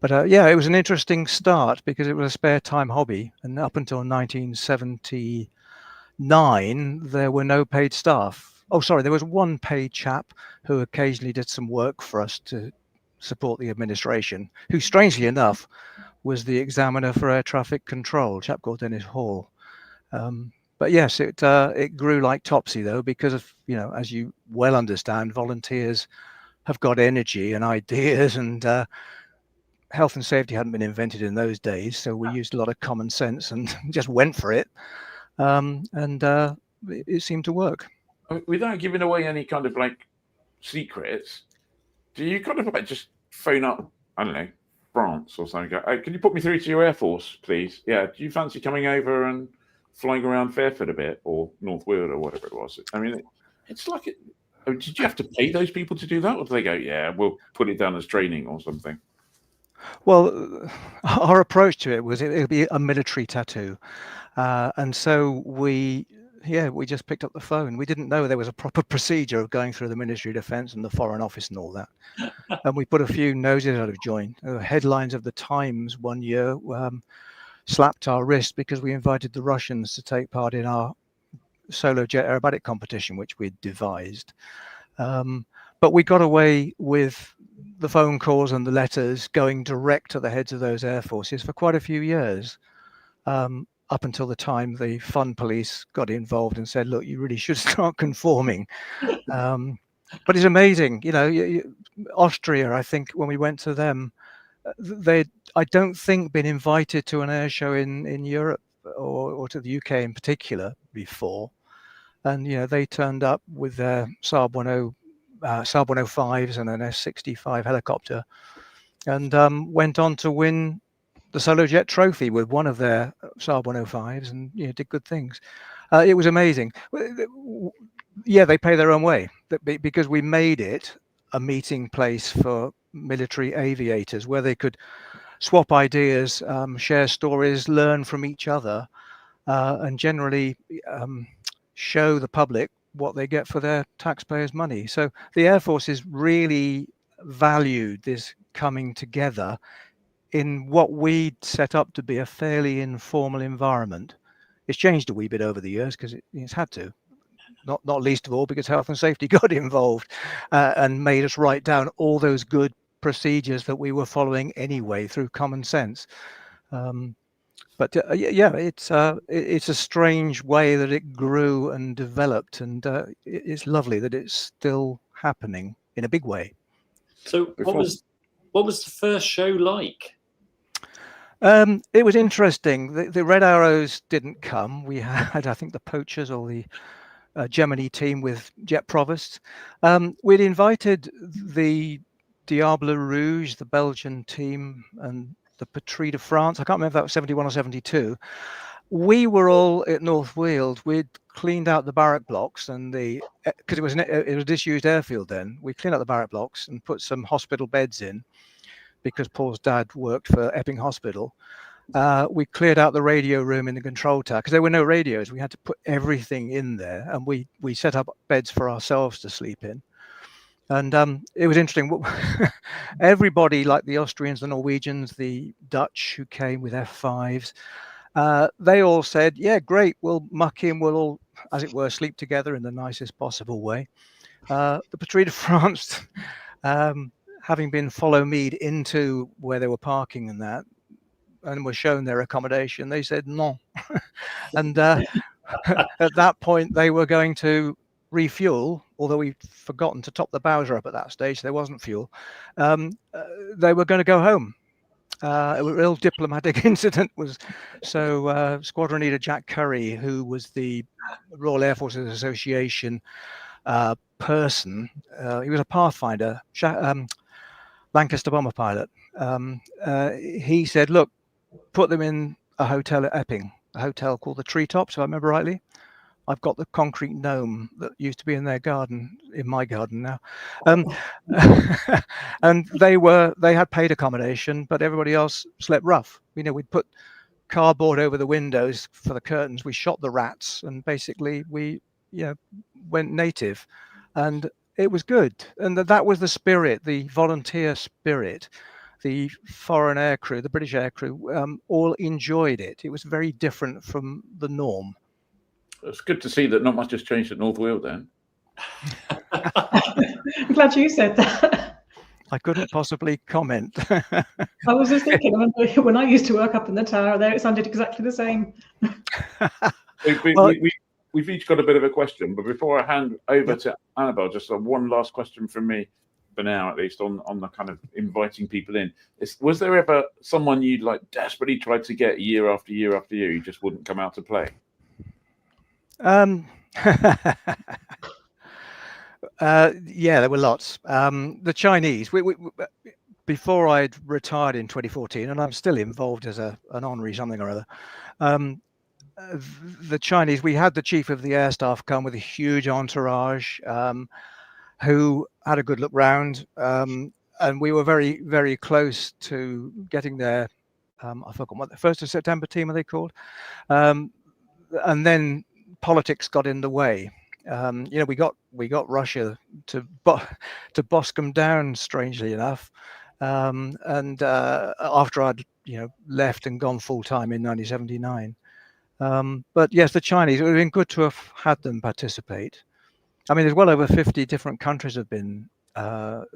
Speaker 12: But yeah, it was an interesting start because it was a spare time hobby, and up until 1979, there were no paid staff. Oh, sorry, there was one paid chap who occasionally did some work for us to support the administration, who, strangely enough, was the examiner for air traffic control, a chap called Dennis Hall. But yes, it grew like topsy, though, because of, as you well understand, volunteers have got energy and ideas, and health and safety hadn't been invented in those days, so we used a lot of common sense and just went for it, and it seemed to work.
Speaker 8: Without giving away any kind of secrets, do you kind of just phone up, I don't know, France or something? Go, can you put me through to your Air Force, please? Yeah, do you fancy coming over and flying around Fairford a bit, or North Weald or whatever it was? I mean, it's like it. Did you have to pay those people to do that, or do they go, yeah, we'll put it down as training or something?
Speaker 12: Well, our approach to it was it'd be a military tattoo, and so we just picked up the phone. We didn't know there was a proper procedure of going through the Ministry of Defence and the Foreign Office and all that. And we put a few noses out of joint. Headlines of the Times one year slapped our wrist because we invited the Russians to take part in our solo jet aerobatic competition, which we'd devised. But we got away with the phone calls and the letters going direct to the heads of those air forces for quite a few years. Up until the time the fun police got involved and said, look, you really should start conforming. But it's amazing, Austria, I think when we went to them, I don't think been invited to an air show in Europe or to the UK in particular before. And, they turned up with their Saab 105s and an S-65 helicopter and went on to win the Solo Jet Trophy with one of their Saab 105s, and did good things. It was amazing. Yeah, they pay their own way because we made it a meeting place for military aviators where they could swap ideas, share stories, learn from each other, and generally show the public what they get for their taxpayers' money. So the Air Force is really valued this coming together in what we'd set up to be a fairly informal environment. It's changed a wee bit over the years because it's had to, not least of all because health and safety got involved and made us write down all those good procedures that we were following anyway through common sense. But yeah, it's a strange way that it grew and developed, and it's lovely that it's still happening in a big way.
Speaker 6: So what was the first show like?
Speaker 12: It was interesting. The Red Arrows didn't come. We had, I think, the Poachers or the Gemini team with Jet Provost. We'd invited the Diable Rouge, the Belgian team, and the Patrie de France. I can't remember if that was 71 or 72. We were all at North Weald. We'd cleaned out the barrack blocks and because it was a disused airfield then. We cleaned out the barrack blocks and put some hospital beds in because Paul's dad worked for Epping Hospital. We cleared out the radio room in the control tower because there were no radios. We had to put everything in there, and we set up beds for ourselves to sleep in. And it was interesting. Everybody, like the Austrians, the Norwegians, the Dutch who came with F5s, they all said, yeah, great, we'll muck in, we'll all, as it were, sleep together in the nicest possible way. The Patrie de France, having been follow mead into where they were parking and that, and were shown their accommodation, they said no. And at that point, they were going to refuel, although we'd forgotten to top the Bowser up at that stage, there wasn't fuel. They were going to go home. A real diplomatic incident was, so Squadron Leader Jack Curry, who was the Royal Air Forces Association person, he was a Pathfinder, Lancaster bomber pilot. He said, look, put them in a hotel at Epping, a hotel called the Treetops, if I remember rightly. I've got the concrete gnome that used to be in their garden, in my garden now. And they had paid accommodation, but everybody else slept rough. You know, we'd put cardboard over the windows for the curtains. We shot the rats, and basically we, went native, and it was good. And that was the spirit, the volunteer spirit. The foreign aircrew, the British aircrew, all enjoyed it. It was very different from the norm.
Speaker 8: It's good to see that not much has changed at North Weald then.
Speaker 7: I'm glad you said that.
Speaker 12: I couldn't possibly comment.
Speaker 7: I was just thinking, when I used to work up in the tower there, it sounded exactly the same.
Speaker 8: We've each got a bit of a question, but before I hand over to Annabelle, just one last question from me, for now at least, on the kind of inviting people in. Was there ever someone you'd like desperately tried to get year after year after year who just wouldn't come out to play?
Speaker 12: Yeah, there were lots. The Chinese, before I'd retired in 2014, and I'm still involved as an honorary something or other, the Chinese, we had the chief of the air staff come with a huge entourage, who had a good look round, and we were very, very close to getting their, I forgot what the 1st of September team are they called, and then politics got in the way. We got Russia to bosk them down, strangely enough, and after I'd left and gone full time in 1979. But yes, the Chinese, it would have been good to have had them participate. I mean, there's well over 50 different countries have been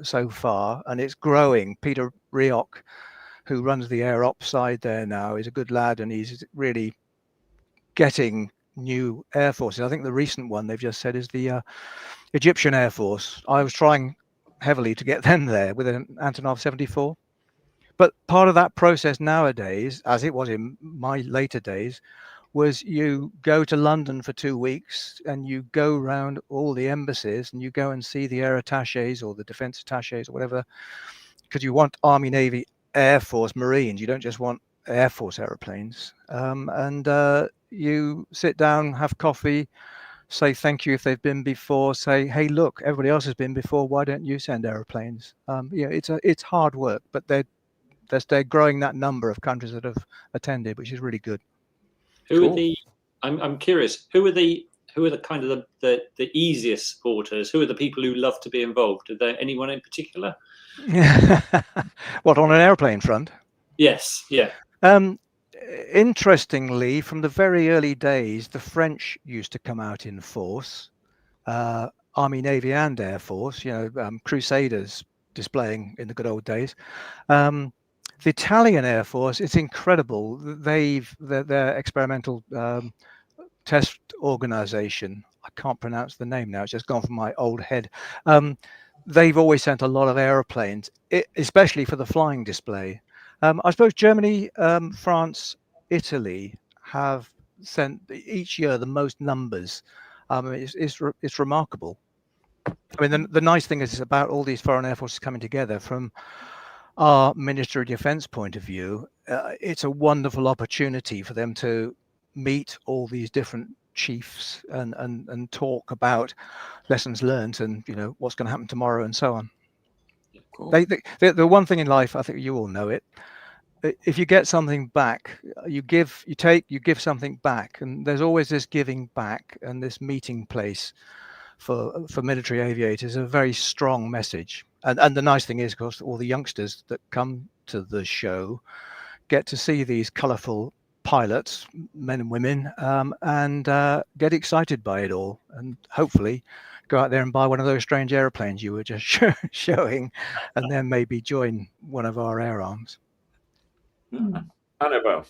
Speaker 12: so far, and it's growing. Peter Rioch, who runs the air ops side there now, is a good lad, and he's really getting new air forces. I think the recent one they've just said is the Egyptian Air Force. I was trying heavily to get them there with an Antonov 74. But part of that process nowadays, as it was in my later days, was you go to London for 2 weeks and you go around all the embassies and you go and see the air attaches or the defense attaches or whatever, because you want Army, Navy, Air Force, Marines. You don't just want Air Force aeroplanes. And you sit down, have coffee, say thank you if they've been before, say, hey, look, everybody else has been before. Why don't you send aeroplanes? It's hard work, but they're growing that number of countries that have attended, which is really good.
Speaker 6: Who are the? I'm curious. Who who are the kind of the easiest supporters? Who are the people who love to be involved? Are there anyone in particular?
Speaker 12: What, on an airplane front?
Speaker 6: Yes, yeah.
Speaker 12: Interestingly, from the very early days, the French used to come out in force, Army, Navy, and Air Force. Crusaders displaying in the good old days. The Italian Air Force, it's incredible. Their experimental test organization, I can't pronounce the name now, it's just gone from my old head. They've always sent a lot of aeroplanes, especially for the flying display. I suppose Germany, France, Italy have sent each year the most numbers. It's remarkable. I mean, the nice thing is about all these foreign air forces coming together from our Ministry of Defence point of view. It's a wonderful opportunity for them to meet all these different chiefs and talk about lessons learned and what's going to happen tomorrow and so on. Cool. The one thing in life, I think you all know it, if you get something back, you give something back, and there's always this giving back, and this meeting place for military aviators, a very strong message. And the nice thing is, of course, all the youngsters that come to the show get to see these colourful pilots, men and women, and get excited by it all, and hopefully go out there and buy one of those strange airplanes you were just showing, and then maybe join one of our air arms.
Speaker 8: Annabelle.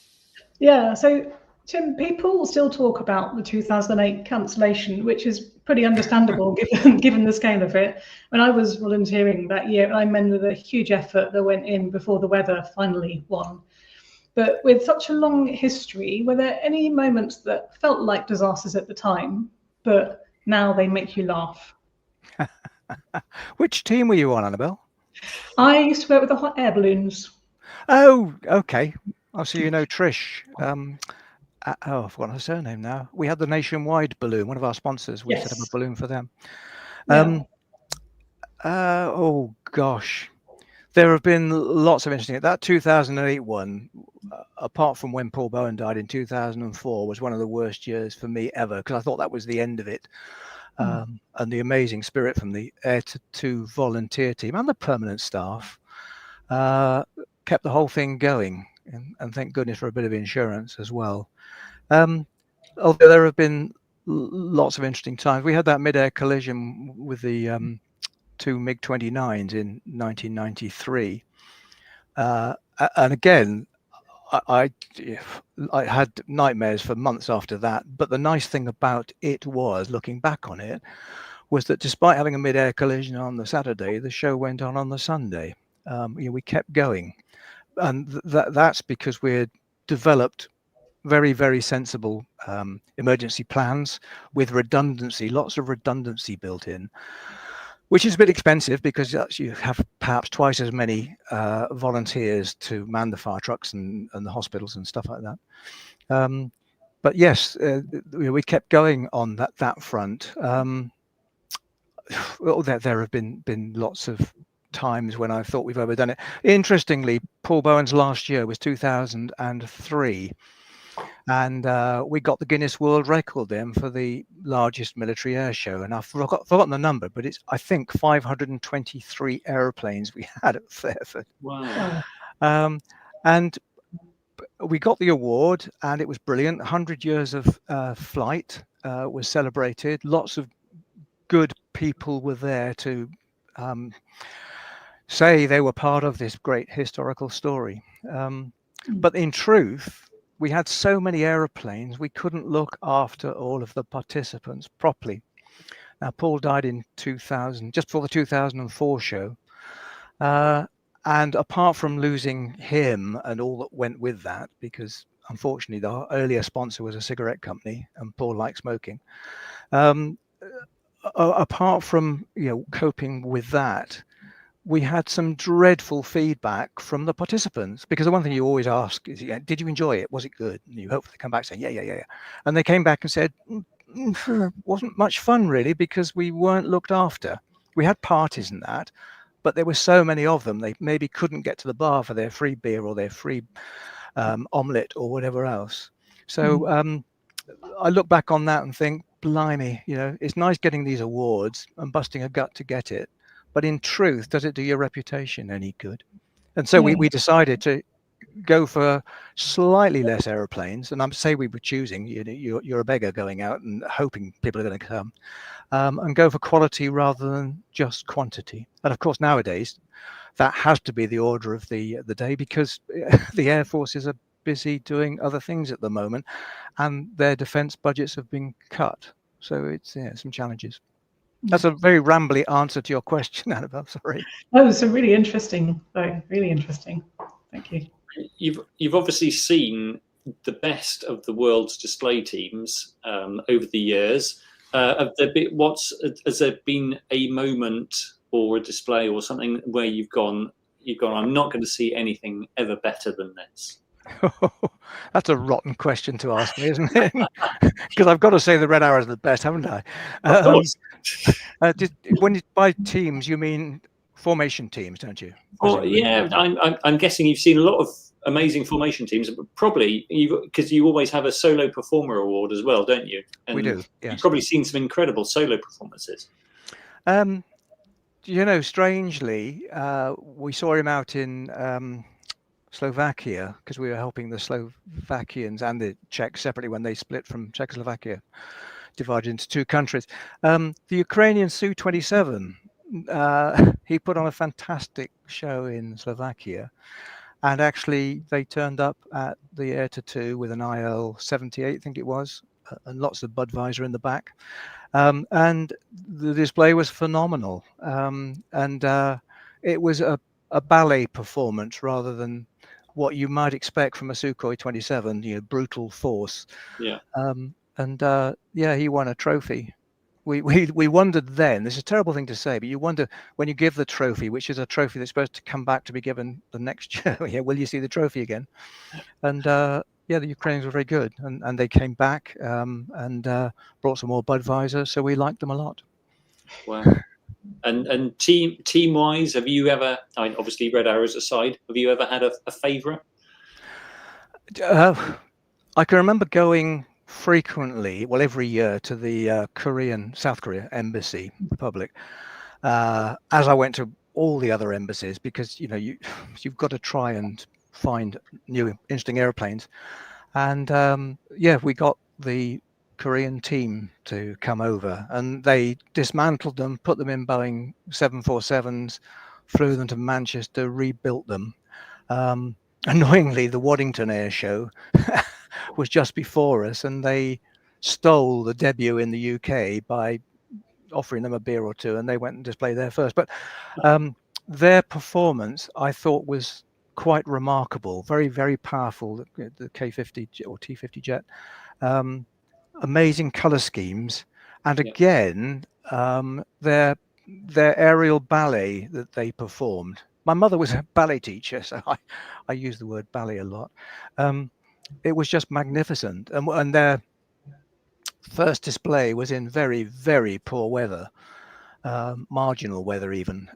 Speaker 7: Yeah, so Tim, people still talk about the 2008 cancellation, which is pretty understandable given the scale of it. When I was volunteering that year, I remember the huge effort that went in before the weather finally won. But with such a long history, were there any moments that felt like disasters at the time, but now they make you laugh?
Speaker 12: Which team were you on, Annabelle?
Speaker 7: I used to work with the hot air balloons.
Speaker 12: Oh, okay. So you know Trish. I've forgotten her surname now. We had the Nationwide balloon, one of our sponsors. We set up a balloon for them. Oh gosh, there have been lots of interesting. That 2008 one, apart from when Paul Bowen died in 2004, was one of the worst years for me ever, because I thought that was the end of it. And the amazing spirit from the Air to 2 volunteer team and the permanent staff kept the whole thing going, and thank goodness for a bit of insurance as well. Although there have been lots of interesting times. We had that mid-air collision with the 2 MiG-29s in 1993, and again, I had nightmares for months after that. But the nice thing about it was, looking back on it, was that despite having a mid-air collision on the Saturday, the show went on the Sunday. We kept going, and that's because we had developed very, very sensible emergency plans with redundancy, lots of redundancy built in, which is a bit expensive because you have perhaps twice as many volunteers to man the fire trucks and the hospitals and stuff like that. But yes, we kept going on that front. Well, there have been lots of times when I thought we've overdone it. Interestingly, Paul Bowen's last year was 2003. And we got the Guinness World Record then for the largest military air show. And I've forgotten the number, but it's, I think, 523 aeroplanes we had at Fairford.
Speaker 6: Wow.
Speaker 12: And we got the award, and it was brilliant. 100 years of flight was celebrated. Lots of good people were there to say they were part of this great historical story. But in truth, we had so many aeroplanes, we couldn't look after all of the participants properly. Now, Paul died in 2000, just before the 2004 show. And apart from losing him and all that went with that, because unfortunately the earlier sponsor was a cigarette company and Paul liked smoking. Apart from coping with that, we had some dreadful feedback from the participants, because the one thing you always ask is, did you enjoy it? Was it good? And you hope they come back saying, yeah. And they came back and said, wasn't much fun really, because we weren't looked after. We had parties and that, but there were so many of them, they maybe couldn't get to the bar for their free beer or their free omelette or whatever else. So I look back on that and think, blimey, it's nice getting these awards and busting a gut to get it, but in truth, does it do your reputation any good? And so we decided to go for slightly less aeroplanes, and I'm say we were choosing. You're a beggar going out and hoping people are going to come, and go for quality rather than just quantity. And of course, nowadays, that has to be the order of the day, because the Air Forces are busy doing other things at the moment, and their defence budgets have been cut. So it's some challenges. That's a very rambly answer to your question, Annabelle. Sorry.
Speaker 7: That was really interesting, though. Really interesting. Thank you.
Speaker 6: You've obviously seen the best of the world's display teams over the years. Has there been a moment or a display or something where you've gone, I'm not going to see anything ever better than this?
Speaker 12: That's a rotten question to ask me, isn't it? Because I've got to say the Red Arrows are the best, haven't I?
Speaker 6: Of course.
Speaker 12: When you buy teams, you mean formation teams, don't you?
Speaker 6: Oh, yeah, I'm guessing you've seen a lot of amazing formation teams, probably because you always have a solo performer award as well, don't you? And
Speaker 12: we do. Yes.
Speaker 6: You've probably seen some incredible solo performances.
Speaker 12: Strangely, we saw him out in Slovakia, because we were helping the Slovakians and the Czechs separately when they split from Czechoslovakia, divided into two countries. The Ukrainian Su-27, he put on a fantastic show in Slovakia, and actually they turned up at the Air to 2 with an IL-78, I think it was, and lots of Budweiser in the back, and the display was phenomenal, and it was a ballet performance rather than what you might expect from a Sukhoi 27, brutal force.
Speaker 6: Yeah.
Speaker 12: He won a trophy. We wondered then, this is a terrible thing to say, but you wonder when you give the trophy, which is a trophy that's supposed to come back to be given the next year, will you see the trophy again? And the Ukrainians were very good, and they came back and brought some more Budweiser, so we liked them a lot.
Speaker 6: Wow. And team wise, have you ever, obviously Red Arrows aside, have you ever had a favourite?
Speaker 12: I can remember going frequently, every year, to the South Korea Embassy Republic, as I went to all the other embassies, because you've got to try and find new interesting airplanes, and we got the Korean team to come over, and they dismantled them, put them in Boeing 747s, flew them to Manchester, rebuilt them. Annoyingly, the Waddington Air Show was just before us, and they stole the debut in the UK by offering them a beer or two, and they went and displayed there first. But their performance, I thought, was quite remarkable, very, very powerful, the K-50 or T-50 jet. Amazing color schemes, and again, their aerial ballet that they performed. My mother was a ballet teacher, so I use the word ballet a lot. It was just magnificent, and their first display was in very, very poor weather, marginal weather even.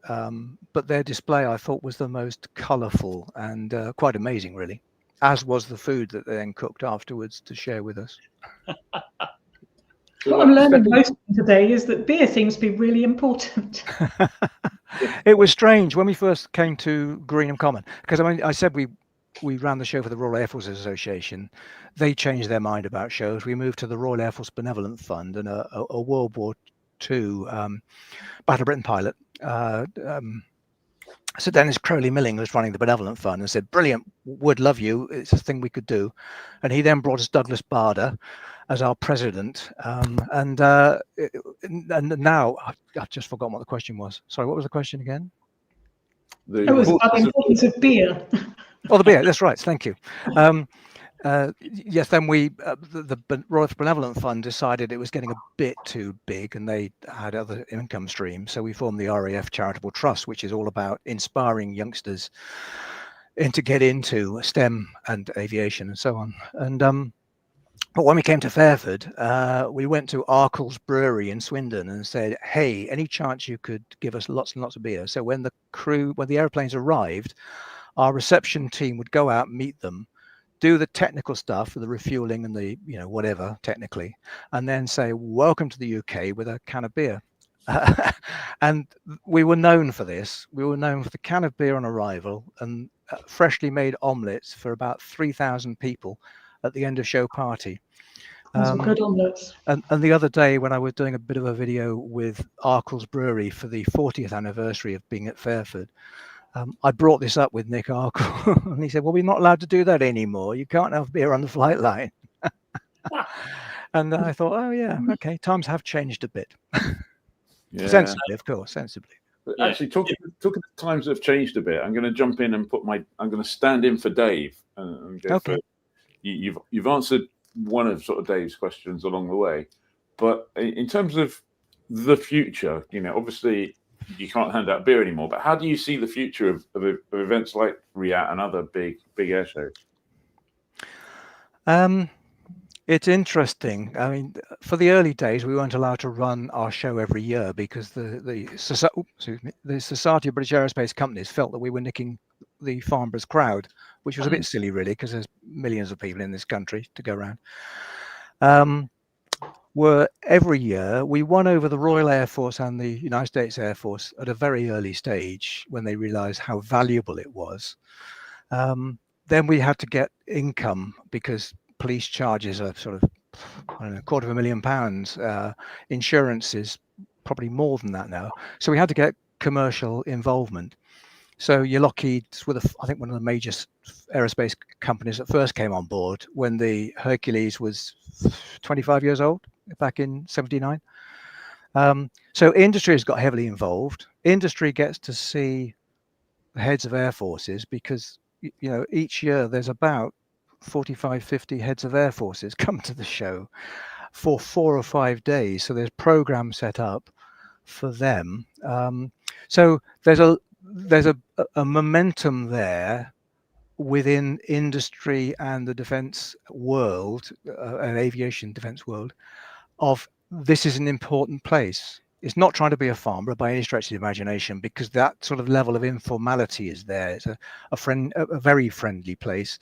Speaker 12: But their display, I thought, was the most colourful and quite amazing, really, as was the food that they then cooked afterwards to share with us.
Speaker 7: What I'm learning most today is that beer seems to be really important.
Speaker 12: It was strange when we first came to Greenham Common, because I said we ran the show for the Royal Air Force Association. They changed their mind about shows. We moved to the Royal Air Force Benevolent Fund, and a World War II Battle of Britain pilot, Sir Dennis Crowley Milling, was running the Benevolent Fund, and said, "Brilliant, would love you. It's a thing we could do." And he then brought us Douglas Bader as our president. And now I've just forgotten what the question was. Sorry, what was the question again?
Speaker 7: It was about the importance of beer.
Speaker 12: Oh, the beer. That's right. Thank you. Yes, then the Royal Benevolent Fund decided it was getting a bit too big, and they had other income streams. So we formed the RAF Charitable Trust, which is all about inspiring youngsters to get into STEM and aviation and so on. And but when we came to Fairford, we went to Arkle's Brewery in Swindon and said, "Hey, any chance you could give us lots and lots of beer?" So when the airplanes arrived, our reception team would go out, meet them, do the technical stuff for the refueling and the whatever technically, and then say welcome to the UK with a can of beer. And we were known for this. We were known for the can of beer on arrival and freshly made omelettes for about 3,000 people at the end of show party.
Speaker 7: Those were good omelettes.
Speaker 12: And the other day when I was doing a bit of a video with Arkle's Brewery for the 40th anniversary of being at Fairford, I brought this up with Nick Arkle, and he said, well, we're not allowed to do that anymore. You can't have beer on the flight line. And I thought, oh, yeah, okay, times have changed a bit.
Speaker 8: Yeah.
Speaker 12: Sensibly, of course, sensibly.
Speaker 8: But actually, talking of times that have changed a bit, I'm going to jump in and I'm going to stand in for Dave. And go
Speaker 12: okay.
Speaker 8: For, you've answered one of sort of Dave's questions along the way, but in terms of the future, obviously you can't hand out beer anymore, but how do you see the future of events like RIAT and other big air shows?
Speaker 12: It's interesting. I mean, for the early days, we weren't allowed to run our show every year because the Society of British Aerospace Companies felt that we were nicking the Farnborough's crowd, which was a bit silly, really, because there's millions of people in this country to go around. Every year we won over the Royal Air Force and the United States Air Force at a very early stage when they realized how valuable it was. Then we had to get income because police charges are sort of, I don't know, £250,000. Insurance is probably more than that now. So we had to get commercial involvement. So your Lockheed's were I think one of the major aerospace companies that first came on board when the Hercules was 25 years old back in 79. So industry has got heavily involved. Industry gets to see the heads of air forces because, each year there's about 45, 50 heads of air forces come to the show for 4 or 5 days. So there's programs set up for them. So there's a momentum there within industry and the defense world, and aviation defense world, of this is an important place. It's not trying to be a Farnborough by any stretch of the imagination, because that sort of level of informality is there. It's a very friendly place.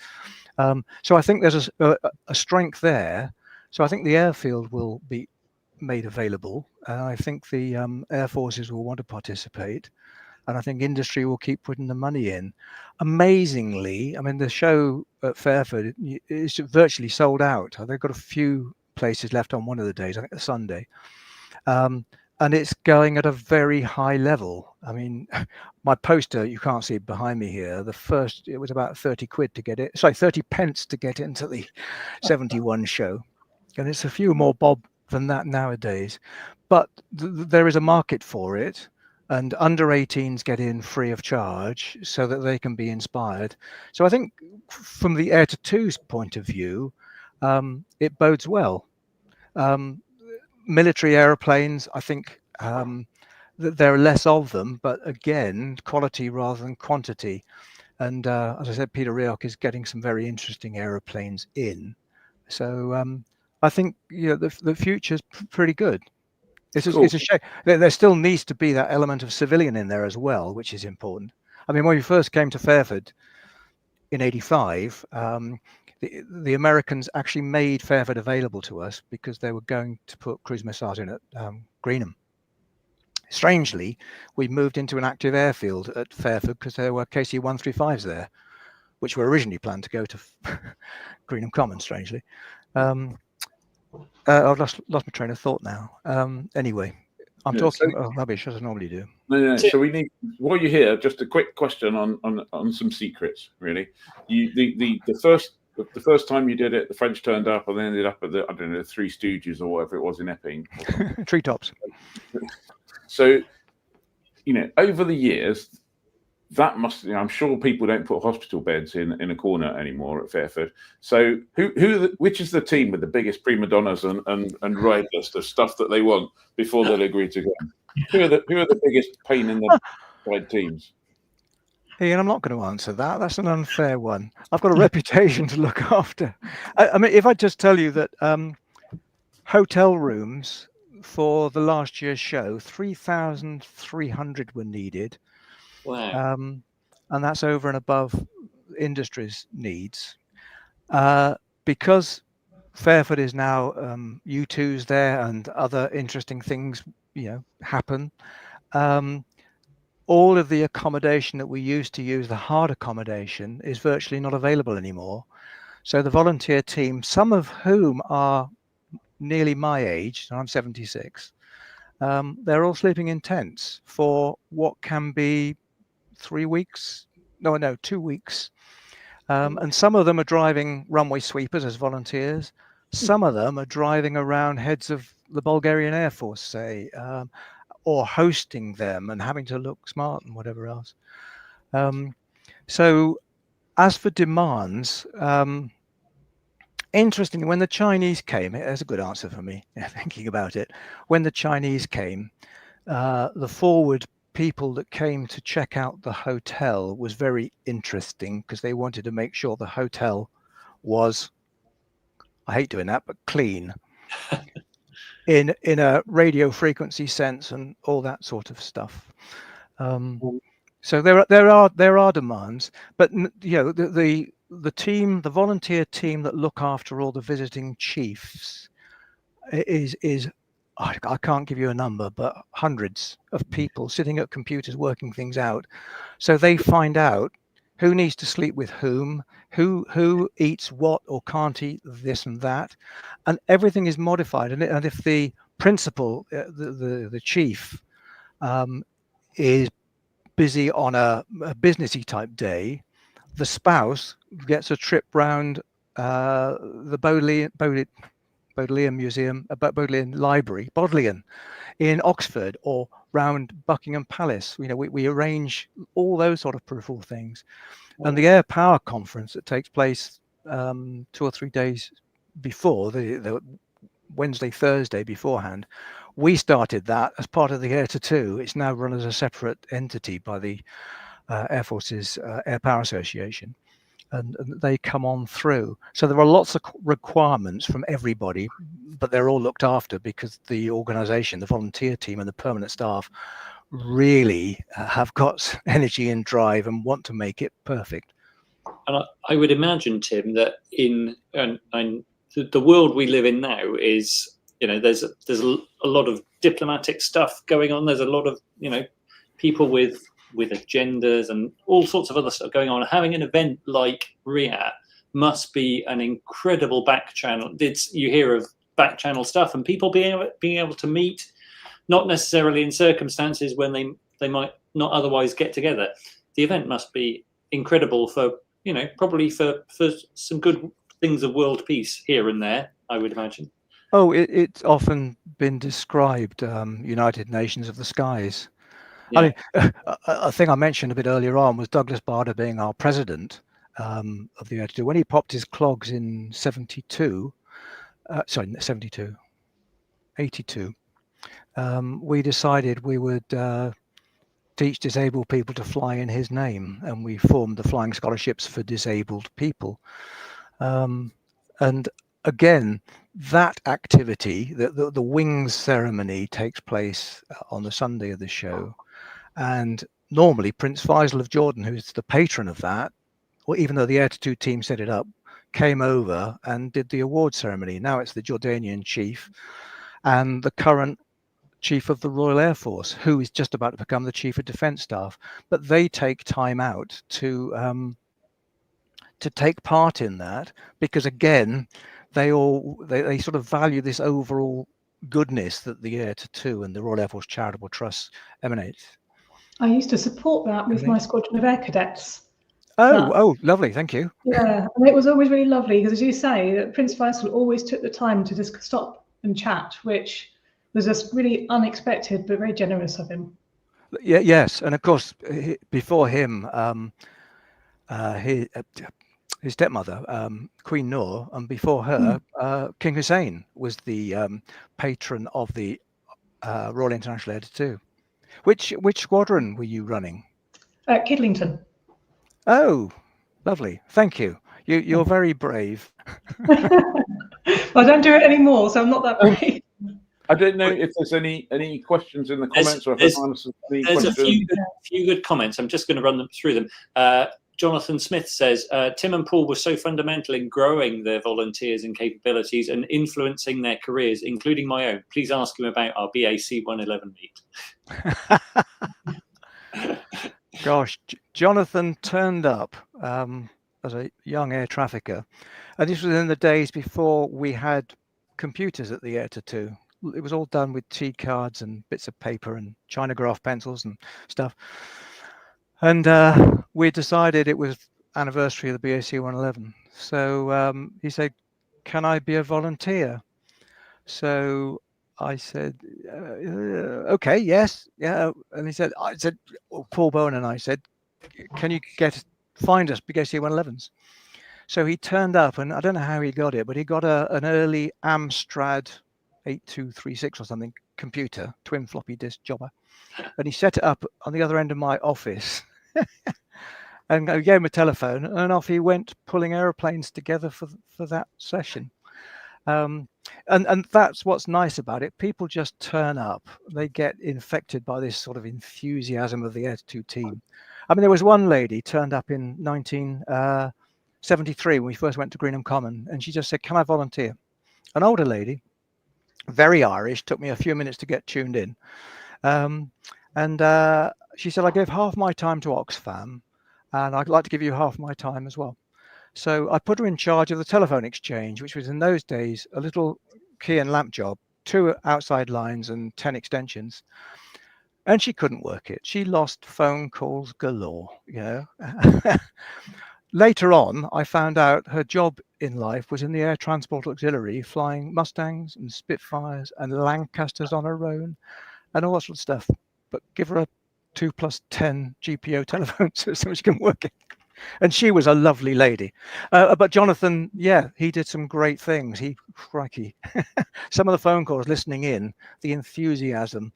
Speaker 12: So I think there's a strength there. So I think the airfield will be made available. I think the air forces will want to participate. And I think industry will keep putting the money in. Amazingly, I mean, the show at Fairford is virtually sold out. They've got a few places left on one of the days, I think the Sunday. And it's going at a very high level. I mean, my poster, you can't see it behind me here. It was about 30 quid to get it. Sorry, 30 pence to get into the 71 show. And it's a few more bob than that nowadays. But there is a market for it. And under 18s get in free of charge so that they can be inspired. So I think from the Air to Two's point of view, it bodes well. Military aeroplanes, I think there are less of them, but again, quality rather than quantity. And as I said, Peter Rioch is getting some very interesting aeroplanes in. So I think the future's pretty good. It's a shame. There still needs to be that element of civilian in there as well, which is important. I mean, when we first came to Fairford in '85, the Americans actually made Fairford available to us because they were going to put cruise missiles in at Greenham. Strangely, we moved into an active airfield at Fairford because there were KC-135s there, which were originally planned to go to Greenham Common, strangely. I've lost my train of thought now. Anyway, I'm talking rubbish as I normally do.
Speaker 8: No. So we need, while you're here, just a quick question on some secrets, really. The first time you did it, the French turned up and they ended up at the, I don't know, the Three Stooges or whatever it was in Epping.
Speaker 12: Treetops.
Speaker 8: So, over the years, that must, I'm sure people don't put hospital beds in a corner anymore at Fairford. So which is the team with the biggest prima donnas and ride list of stuff that they want before they'll agree to go? Who are the biggest pain in the side teams?
Speaker 12: Ian, I'm not going to answer that. That's an unfair one. I've got a reputation to look after. I mean, if I just tell you that hotel rooms for the last year's show, 3,300 were needed.
Speaker 6: Wow.
Speaker 12: And that's over and above industry's needs. Because Fairford is now U2's there and other interesting things, happen. All of the accommodation that we used to use, the hard accommodation, is virtually not available anymore. So the volunteer team, some of whom are nearly my age, and I'm 76, they're all sleeping in tents for what can be 3 weeks. No, 2 weeks. And some of them are driving runway sweepers as volunteers. Some of them are driving around heads of the Bulgarian Air Force, say, or hosting them and having to look smart and whatever else. So as for demands, interestingly, when the Chinese came, there's a good answer for me, thinking about it. When the Chinese came, the forward people that came to check out the hotel was very interesting because they wanted to make sure the hotel was, I hate doing that, but clean. in a radio frequency sense and all that sort of stuff. So there are demands, but the team, the volunteer team that look after all the visiting chiefs is I can't give you a number, but hundreds of people sitting at computers working things out. So they find out who needs to sleep with whom, who eats what or can't eat this and that, and everything is modified. And if the principal, the chief, is busy on a businessy type day, the spouse gets a trip round the Bodleian Museum, Bodleian Library, Bodleian in Oxford, or round Buckingham Palace. We arrange all those sort of peripheral things. And the Air Power Conference that takes place 2 or 3 days before, the Wednesday, Thursday beforehand, we started that as part of the Air to 2. It's now run as a separate entity by the Air Force's Air Power Association. And they come on through. So there are lots of requirements from everybody, but they're all looked after because the organization, the volunteer team and the permanent staff really have got energy and drive and want to make it perfect.
Speaker 6: And I would imagine, Tim, that in the world we live in now is, there's a lot of diplomatic stuff going on. There's a lot of, people with agendas and all sorts of other stuff going on. Having an event like RIAT must be an incredible back channel. You hear of back channel stuff and people being able to meet, not necessarily in circumstances when they might not otherwise get together. The event must be incredible for, probably for some good things of world peace here and there, I would imagine.
Speaker 12: Oh, it's often been described United Nations of the skies. Yeah. I mean, a thing I mentioned a bit earlier on was Douglas Bader being our president of the Air to 2. When he popped his clogs in 82, we decided we would teach disabled people to fly in his name, and we formed the Flying Scholarships for Disabled People. And again, that activity, the wings ceremony, takes place on the Sunday of the show. And normally Prince Faisal of Jordan, who's the patron of that, or even though the Air to 2 team set it up, came over and did the award ceremony. Now it's the Jordanian chief and the current chief of the Royal Air Force, who is just about to become the chief of defense staff. But they take time out to take part in that because, again, they sort of value this overall goodness that the Air to 2 and the Royal Air Force Charitable Trust emanates.
Speaker 7: I used to support that with my squadron of air cadets.
Speaker 12: Oh, lovely, thank you.
Speaker 7: Yeah, and it was always really lovely because, as you say, that Prince Faisal always took the time to just stop and chat, which was just really unexpected but very generous of him.
Speaker 12: Yeah, yes, and of course, before him, his stepmother, Queen Noor, and before her, King Hussein was the patron of the Royal International Air to 2. Which squadron were you running?
Speaker 7: Kidlington.
Speaker 12: Oh, lovely. Thank you. You're very brave.
Speaker 7: Well, I don't do it anymore, so I'm not that brave.
Speaker 8: I don't know if there's any questions in the comments or if
Speaker 6: there's a few good comments. I'm just going to run them through them. Jonathan Smith says, Tim and Paul were so fundamental in growing their volunteers and capabilities and influencing their careers, including my own. Please ask him about our BAC 111 meet.
Speaker 12: Gosh, Jonathan turned up as a young air trafficker, and this was in the days before we had computers at the Air to 2. It was all done with T cards and bits of paper and Chinograph pencils and stuff. And we decided it was anniversary of the BAC 111. So he said, "Can I be a volunteer?" So I said, "Okay, yes, yeah." And he said, Paul Bowen and I said, "Can you find us BAC 111s?" So he turned up, and I don't know how he got it, but he got an early Amstrad 8236 or something computer, twin floppy disk jobber, and he set it up on the other end of my office. And I gave him a telephone, and off he went, pulling aeroplanes together for that session. And that's what's nice about it. People just turn up. They get infected by this sort of enthusiasm of the Air 2 team. I mean, there was one lady turned up in 1973 when we first went to Greenham Common, and she just said, "Can I volunteer?" An older lady, very Irish, took me a few minutes to get tuned in. She said, "I gave half my time to Oxfam, and I'd like to give you half my time as well." So I put her in charge of the telephone exchange, which was in those days a little key and lamp job, 2 outside lines and 10 extensions. And she couldn't work it. She lost phone calls galore, you know. Later on, I found out her job in life was in the Air Transport Auxiliary, flying Mustangs and Spitfires and Lancasters on her own and all that sort of stuff. But give her a 2+10 GPO telephone system, she can work it. And she was a lovely lady. But Jonathan, yeah, he did some great things. Crikey. Some of the phone calls listening in, the enthusiasm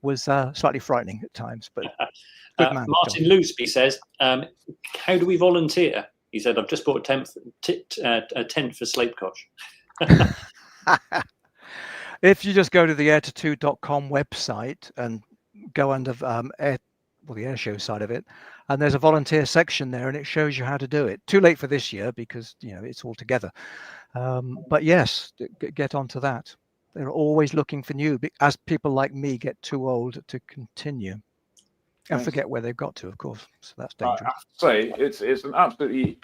Speaker 12: was slightly frightening at times. But good man,
Speaker 6: Martin Loosby says, "How do we volunteer?" He said, "I've just bought a tent for Slapecosh."
Speaker 12: If you just go to the air2.com website and go under the airshow side of it, and there's a volunteer section there, and it shows you how to do it. Too late for this year because it's all together. But yes, get onto that. They're always looking for new, as people like me get too old to continue and forget where they've got to, of course. So that's dangerous.
Speaker 8: I have to say, it's an absolutely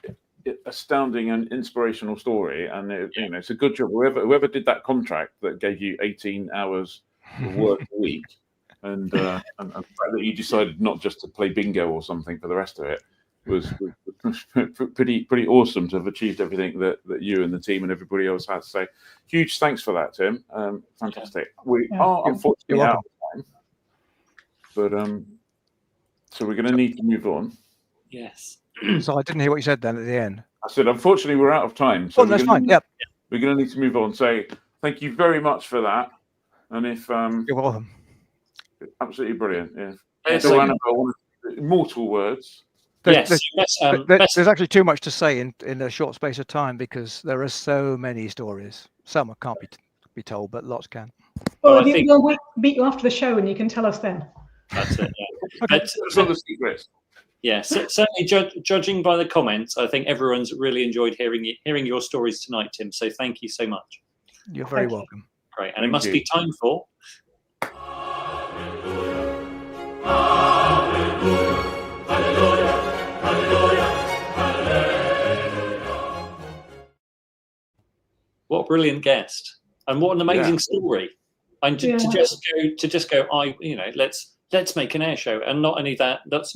Speaker 8: astounding and inspirational story, and it's a good job. Whoever did that contract that gave you 18 hours of work a week, and the fact that you decided not just to play bingo or something for the rest of it was pretty awesome to have achieved everything that you and the team and everybody else had. So huge thanks for that, Tim. Fantastic. We are unfortunately out of time, but so we're going to need to move on.
Speaker 6: Yes.
Speaker 12: So I didn't hear what you said then at the end.
Speaker 8: I said, unfortunately, we're out of time. So
Speaker 12: that's fine. Yep.
Speaker 8: We're going to need to move on. So thank you very much for that. And if
Speaker 12: you're welcome.
Speaker 8: Absolutely brilliant. Yeah.
Speaker 6: So,
Speaker 8: Annabelle, immortal words.
Speaker 12: There's actually too much to say in a short space of time because there are so many stories. Some can't be told, but lots can.
Speaker 7: Well, we'll meet you after the show and you can tell us then.
Speaker 6: That's it. Yeah.
Speaker 8: Okay. That's all the secrets.
Speaker 6: Yeah, certainly judging by the comments, I think everyone's really enjoyed hearing your stories tonight, Tim. So thank you so much.
Speaker 12: You're very welcome.
Speaker 6: Great, and it must be time for. What a brilliant guest, and what an amazing story! And to just go, let's make an air show, and not only that, let's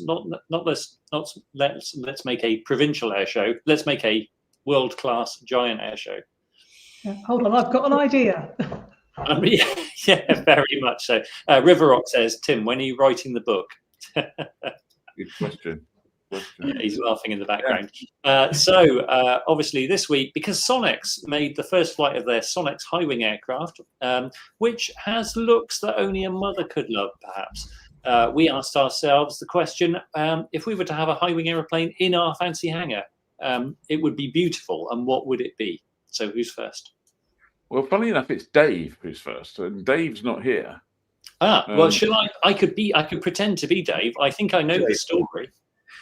Speaker 6: make a provincial air show. Let's make a world-class giant air show.
Speaker 7: Yeah, hold on, I've got an idea.
Speaker 6: Yeah, very much so. River Rock says, "Tim, when are you writing the book?"
Speaker 8: Good question.
Speaker 6: Yeah, he's laughing in the background. So obviously this week, because Sonex made the first flight of their Sonex high-wing aircraft, which has looks that only a mother could love, perhaps, we asked ourselves the question, if we were to have a high-wing aeroplane in our fancy hangar, it would be beautiful, and what would it be? So who's first?
Speaker 8: Well, funny enough, it's Dave who's first, and Dave's not here.
Speaker 6: Well, shall I? I could pretend to be Dave. I think I know the story.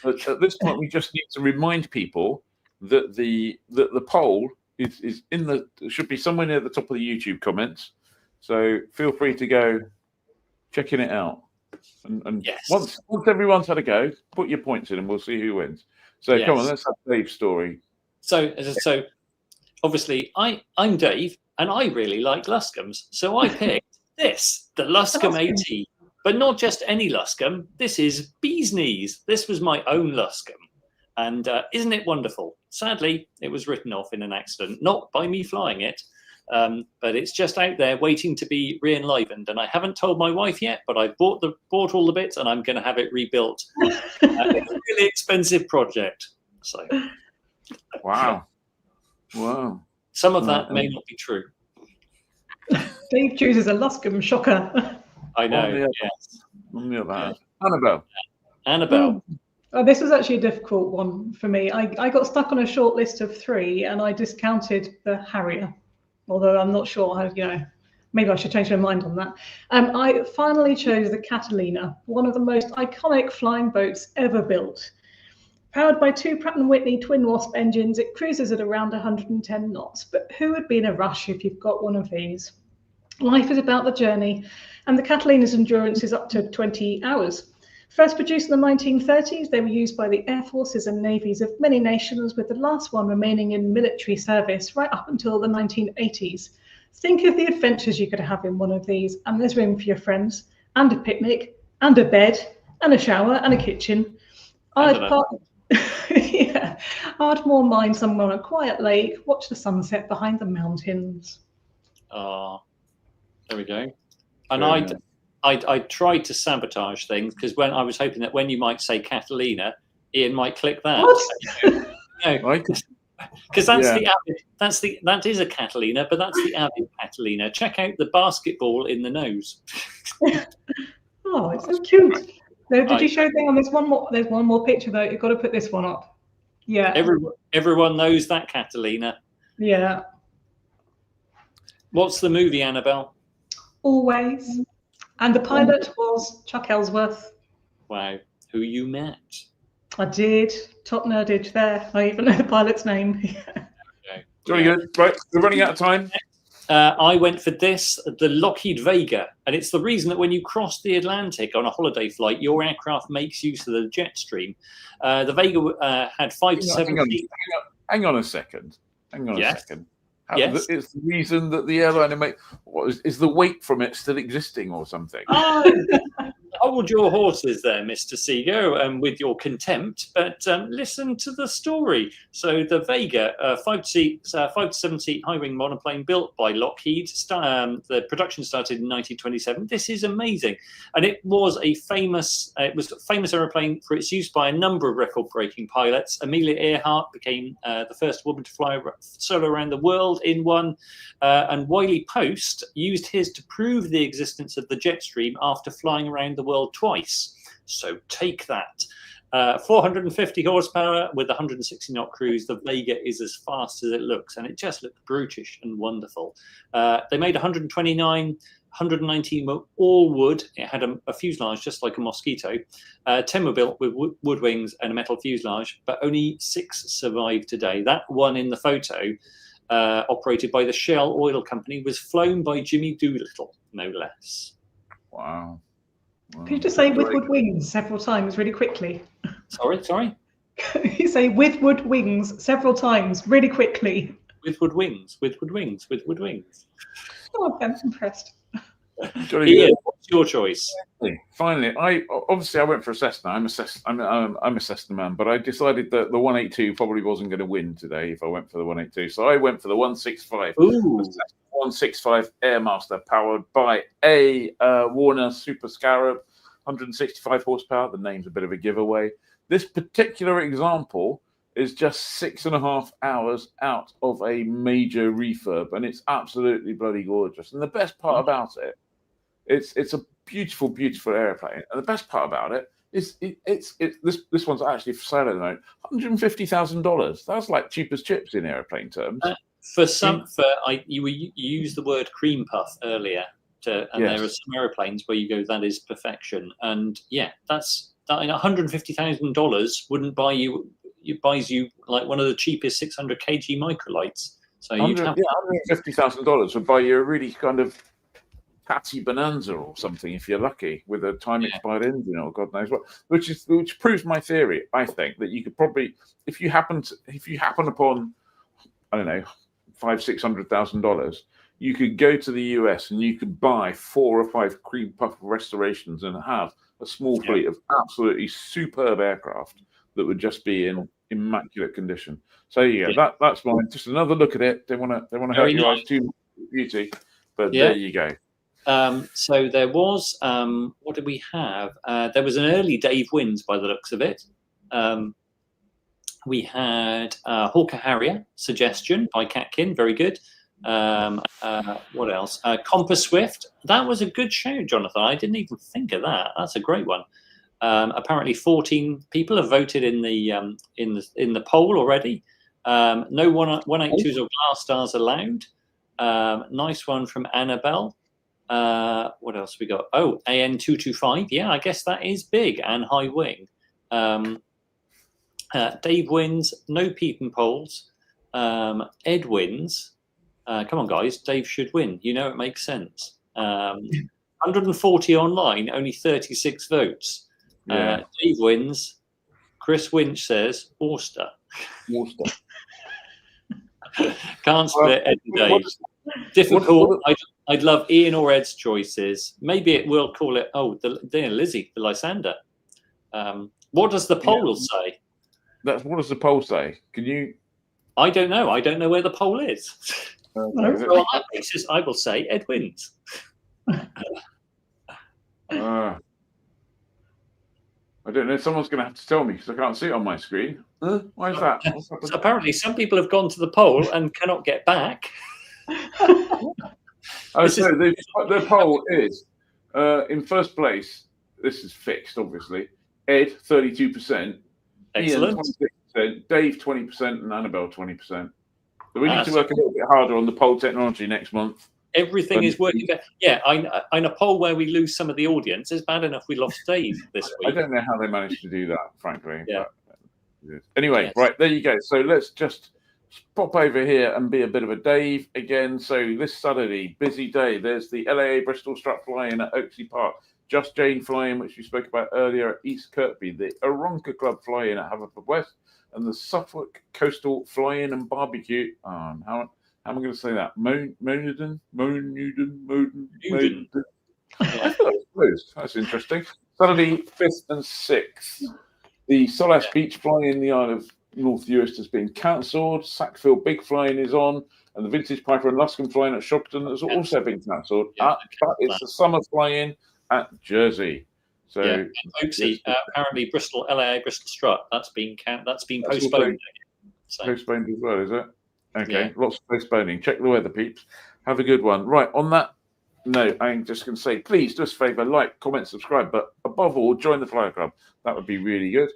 Speaker 8: But at this point, we just need to remind people that the poll is should be somewhere near the top of the YouTube comments. So feel free to go checking it out. And
Speaker 6: Yes.
Speaker 8: once everyone's had a go, put your points in, and we'll see who wins. So come on, let's have Dave's story.
Speaker 6: So obviously, I'm Dave, and I really like Luscombe's. So I picked this, the Luscombe AT. But not just any Luscombe. This is bee's knees. This was my own Luscombe. And isn't it wonderful? Sadly, it was written off in an accident, not by me flying it, but it's just out there waiting to be re-enlivened. And I haven't told my wife yet, but I bought all the bits, and I'm going to have it rebuilt. It's a really expensive project. So,
Speaker 8: wow.
Speaker 6: Some of that may not be true.
Speaker 7: Dave chooses a Luscombe, shocker.
Speaker 6: I know.
Speaker 8: Yes. On the other hand, Annabelle.
Speaker 7: Oh, this was actually a difficult one for me. I got stuck on a short list of 3, and I discounted the Harrier. Although I'm not sure how, maybe I should change my mind on that. I finally chose the Catalina, one of the most iconic flying boats ever built. Powered by 2 Pratt & Whitney twin Wasp engines, it cruises at around 110 knots. But who would be in a rush if you've got one of these? Life is about the journey, and the Catalina's endurance is up to 20 hours. First produced in the 1930s, they were used by the air forces and navies of many nations, with the last one remaining in military service right up until the 1980s. Think of the adventures you could have in one of these, and there's room for your friends, and a picnic, and a bed, and a shower, and a kitchen. I'd more mind somewhere on a quiet lake, watch the sunset behind the mountains.
Speaker 6: There we go. And I tried to sabotage things, because when I was hoping that when you might say Catalina, Ian might click that.
Speaker 7: What?
Speaker 6: Because that is a Catalina, but that's the Avid Catalina. Check out the basketball in the nose.
Speaker 7: Oh, it's so cute. No, did you show them? There's one more picture though. You've got to put this one up. Yeah.
Speaker 6: Everyone knows that Catalina.
Speaker 7: Yeah.
Speaker 6: What's the movie, Annabelle?
Speaker 7: Always. And the pilot was Chuck Ellsworth.
Speaker 6: Wow. Who you met?
Speaker 7: I did. Top nerdage there. I even know the pilot's name.
Speaker 6: Okay.
Speaker 8: Very good. Right, we're running out of time.
Speaker 6: I went for this, the Lockheed Vega, and it's the reason that when you cross the Atlantic on a holiday flight, your aircraft makes use of the jet stream. The Vega had 5 to 7 feet.
Speaker 8: Hang on a second.
Speaker 6: Yes.
Speaker 8: It's the reason that the airliner is the weight from it still existing or something?
Speaker 6: Hold your horses there, Mr. Seago, with your contempt, but listen to the story. So the Vega, 5 to 7 seat high wing monoplane built by Lockheed. The production started in 1927. This is amazing, and it was a famous aeroplane for its use by a number of record-breaking pilots. Amelia Earhart became the first woman to fly solo around the world in one, and Wiley Post used his to prove the existence of the jet stream after flying around the world twice. So take that. 450 horsepower with 160 knot cruise. The Vega is as fast as it looks, and it just looked brutish and wonderful. They made 119 were all wood. It had a fuselage just like a Mosquito. 10 were built with wood wings and a metal fuselage, but only 6 survived today. That one in the photo, operated by the Shell Oil Company, was flown by Jimmy Doolittle, no less.
Speaker 8: Wow.
Speaker 7: Could you just say with wood wings several times really quickly?
Speaker 6: Sorry?
Speaker 7: You say with wood wings several times really quickly.
Speaker 6: With wood wings, with wood wings, with wood wings.
Speaker 7: Oh, I'm impressed.
Speaker 6: Ian, what's your choice?
Speaker 8: Finally, I went for a Cessna. I'm a Cessna man, but I decided that the 182 probably wasn't going to win today if I went for the 182. So I went for the 165.
Speaker 6: Ooh.
Speaker 8: 165 Airmaster, powered by a Warner Super Scarab, 165 horsepower. The name's a bit of a giveaway. This particular example is just 6.5 hours out of a major refurb, and it's absolutely bloody gorgeous. And the best part about it, it's a beautiful, beautiful airplane. And the best part about it is this one's actually for sale at the moment. $150,000. That's like cheap as chips in airplane terms.
Speaker 6: You used the word cream puff earlier, and yes. There are some aeroplanes where you go, that is perfection. And yeah, that's $150,000 wouldn't buy you. It buys you like one of the cheapest 600 kg microlights. So you'd have
Speaker 8: $150,000 would buy you a really kind of patty Bonanza or something if you're lucky, with a time expired engine or God knows what. Which proves my theory. I think that you could probably, if you happen upon, I don't know, $500,000-600,000, you could go to the US and you could buy 4 or 5 cream puff restorations and have a small fleet of absolutely superb aircraft that would just be in immaculate condition. So that's mine. Just another look at it. They want to hurt your eyes too much with beauty, but there you go.
Speaker 6: So there was what did we have? There was an early Dave wins by the looks of it. We had Hawker Harrier suggestion by Catkin, very good. What else? Compass Swift. That was a good show, Jonathan. I didn't even think of that. That's a great one. Apparently 14 people have voted in the poll already. No 182s or glass stars allowed. Nice one from Annabelle. What else we got? Oh, AN225. Yeah, I guess that is big and high wing. Dave wins. No peeping polls. Ed wins. Come on, guys. Dave should win. You know it makes sense. 140 online, only 36 votes. Dave wins. Chris Winch says Auster. Can't split Ed and Dave. Difficult. I'd love Ian or Ed's choices. Maybe it will call it. Oh, Lizzie, the Lysander. What does the poll say?
Speaker 8: What does the poll say? Can you?
Speaker 6: I don't know. I don't know where the poll is. So on that basis, I will say Ed wins.
Speaker 8: I don't know. Someone's going to have to tell me because I can't see it on my screen. Why is that?
Speaker 6: So apparently, some people have gone to the poll and cannot get back.
Speaker 8: The poll is in first place. This is fixed, obviously. Ed 32%,
Speaker 6: Excellent.
Speaker 8: Ian 26%, Dave 20%, and Annabelle 20%. So we need to work a little bit harder on the poll technology next month.
Speaker 6: Everything is working better. Yeah, in a poll where we lose some of the audience, it's bad enough we lost Dave this week.
Speaker 8: I don't know how they managed to do that, frankly. Yeah. But anyway, right, there you go. So let's just pop over here and be a bit of a Dave again. So this Saturday, busy day. There's the LAA Bristol Strut fly-in at Oakley Park. Just Jane fly-in, which we spoke about earlier at East Kirkby. The Aronka Club fly-in at Haverfordwest. And the Suffolk Coastal fly-in and barbecue. How am I going to say that? Monuden. I thought it was close. That's interesting. Saturday, 5th and 6th. The Solace Beach fly-in the Isle of North Uist has been cancelled. Sackville Big fly-in is on. And the Vintage Piper and Luscombe fly-in at Shopton has also been cancelled. But it's the summer fly-in at Jersey. So
Speaker 6: Oaksey, apparently LAA Bristol Strut, that's been postponed.
Speaker 8: Postponed as well, is it? Okay, lots of postponing. Check the weather, peeps. Have a good one. Right, on that note, I'm just going to say, please do us a favour, like, comment, subscribe, but above all, join the Flyer Club. That would be really good.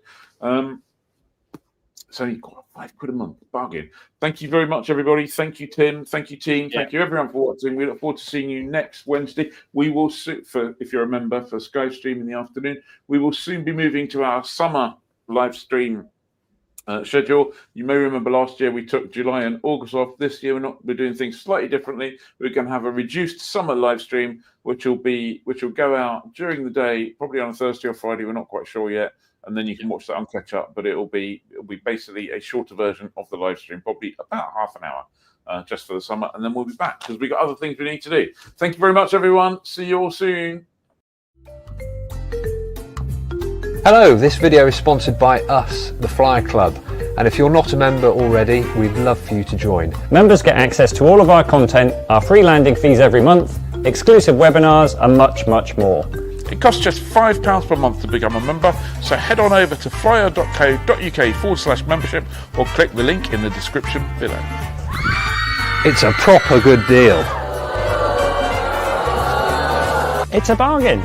Speaker 8: It's only £5 a month. Bargain. Thank you very much, everybody. Thank you, Tim. Thank you, team. Thank you, everyone, for watching. We look forward to seeing you next Wednesday. We will, if you're a member, for SkyDemon in the afternoon. We will soon be moving to our summer live stream schedule. You may remember last year we took July and August off. This year we're doing things slightly differently. We're going to have a reduced summer live stream, which will go out during the day, probably on a Thursday or Friday. We're not quite sure yet. And then you can watch that on catch up, but it'll be basically a shorter version of the live stream, probably about half an hour, just for the summer, and then we'll be back because we've got other things we need to do. Thank you very much, everyone. See you all soon.
Speaker 13: Hello, this video is sponsored by us, the Flyer Club, and if you're not a member already, we'd love for you to join.
Speaker 14: Members get access to all of our content, our free landing fees every month, exclusive webinars, and much, much more.
Speaker 8: It costs just £5 per month to become a member, so head on over to flyer.co.uk/membership or click the link in the description below.
Speaker 13: It's a proper good deal.
Speaker 14: It's a bargain.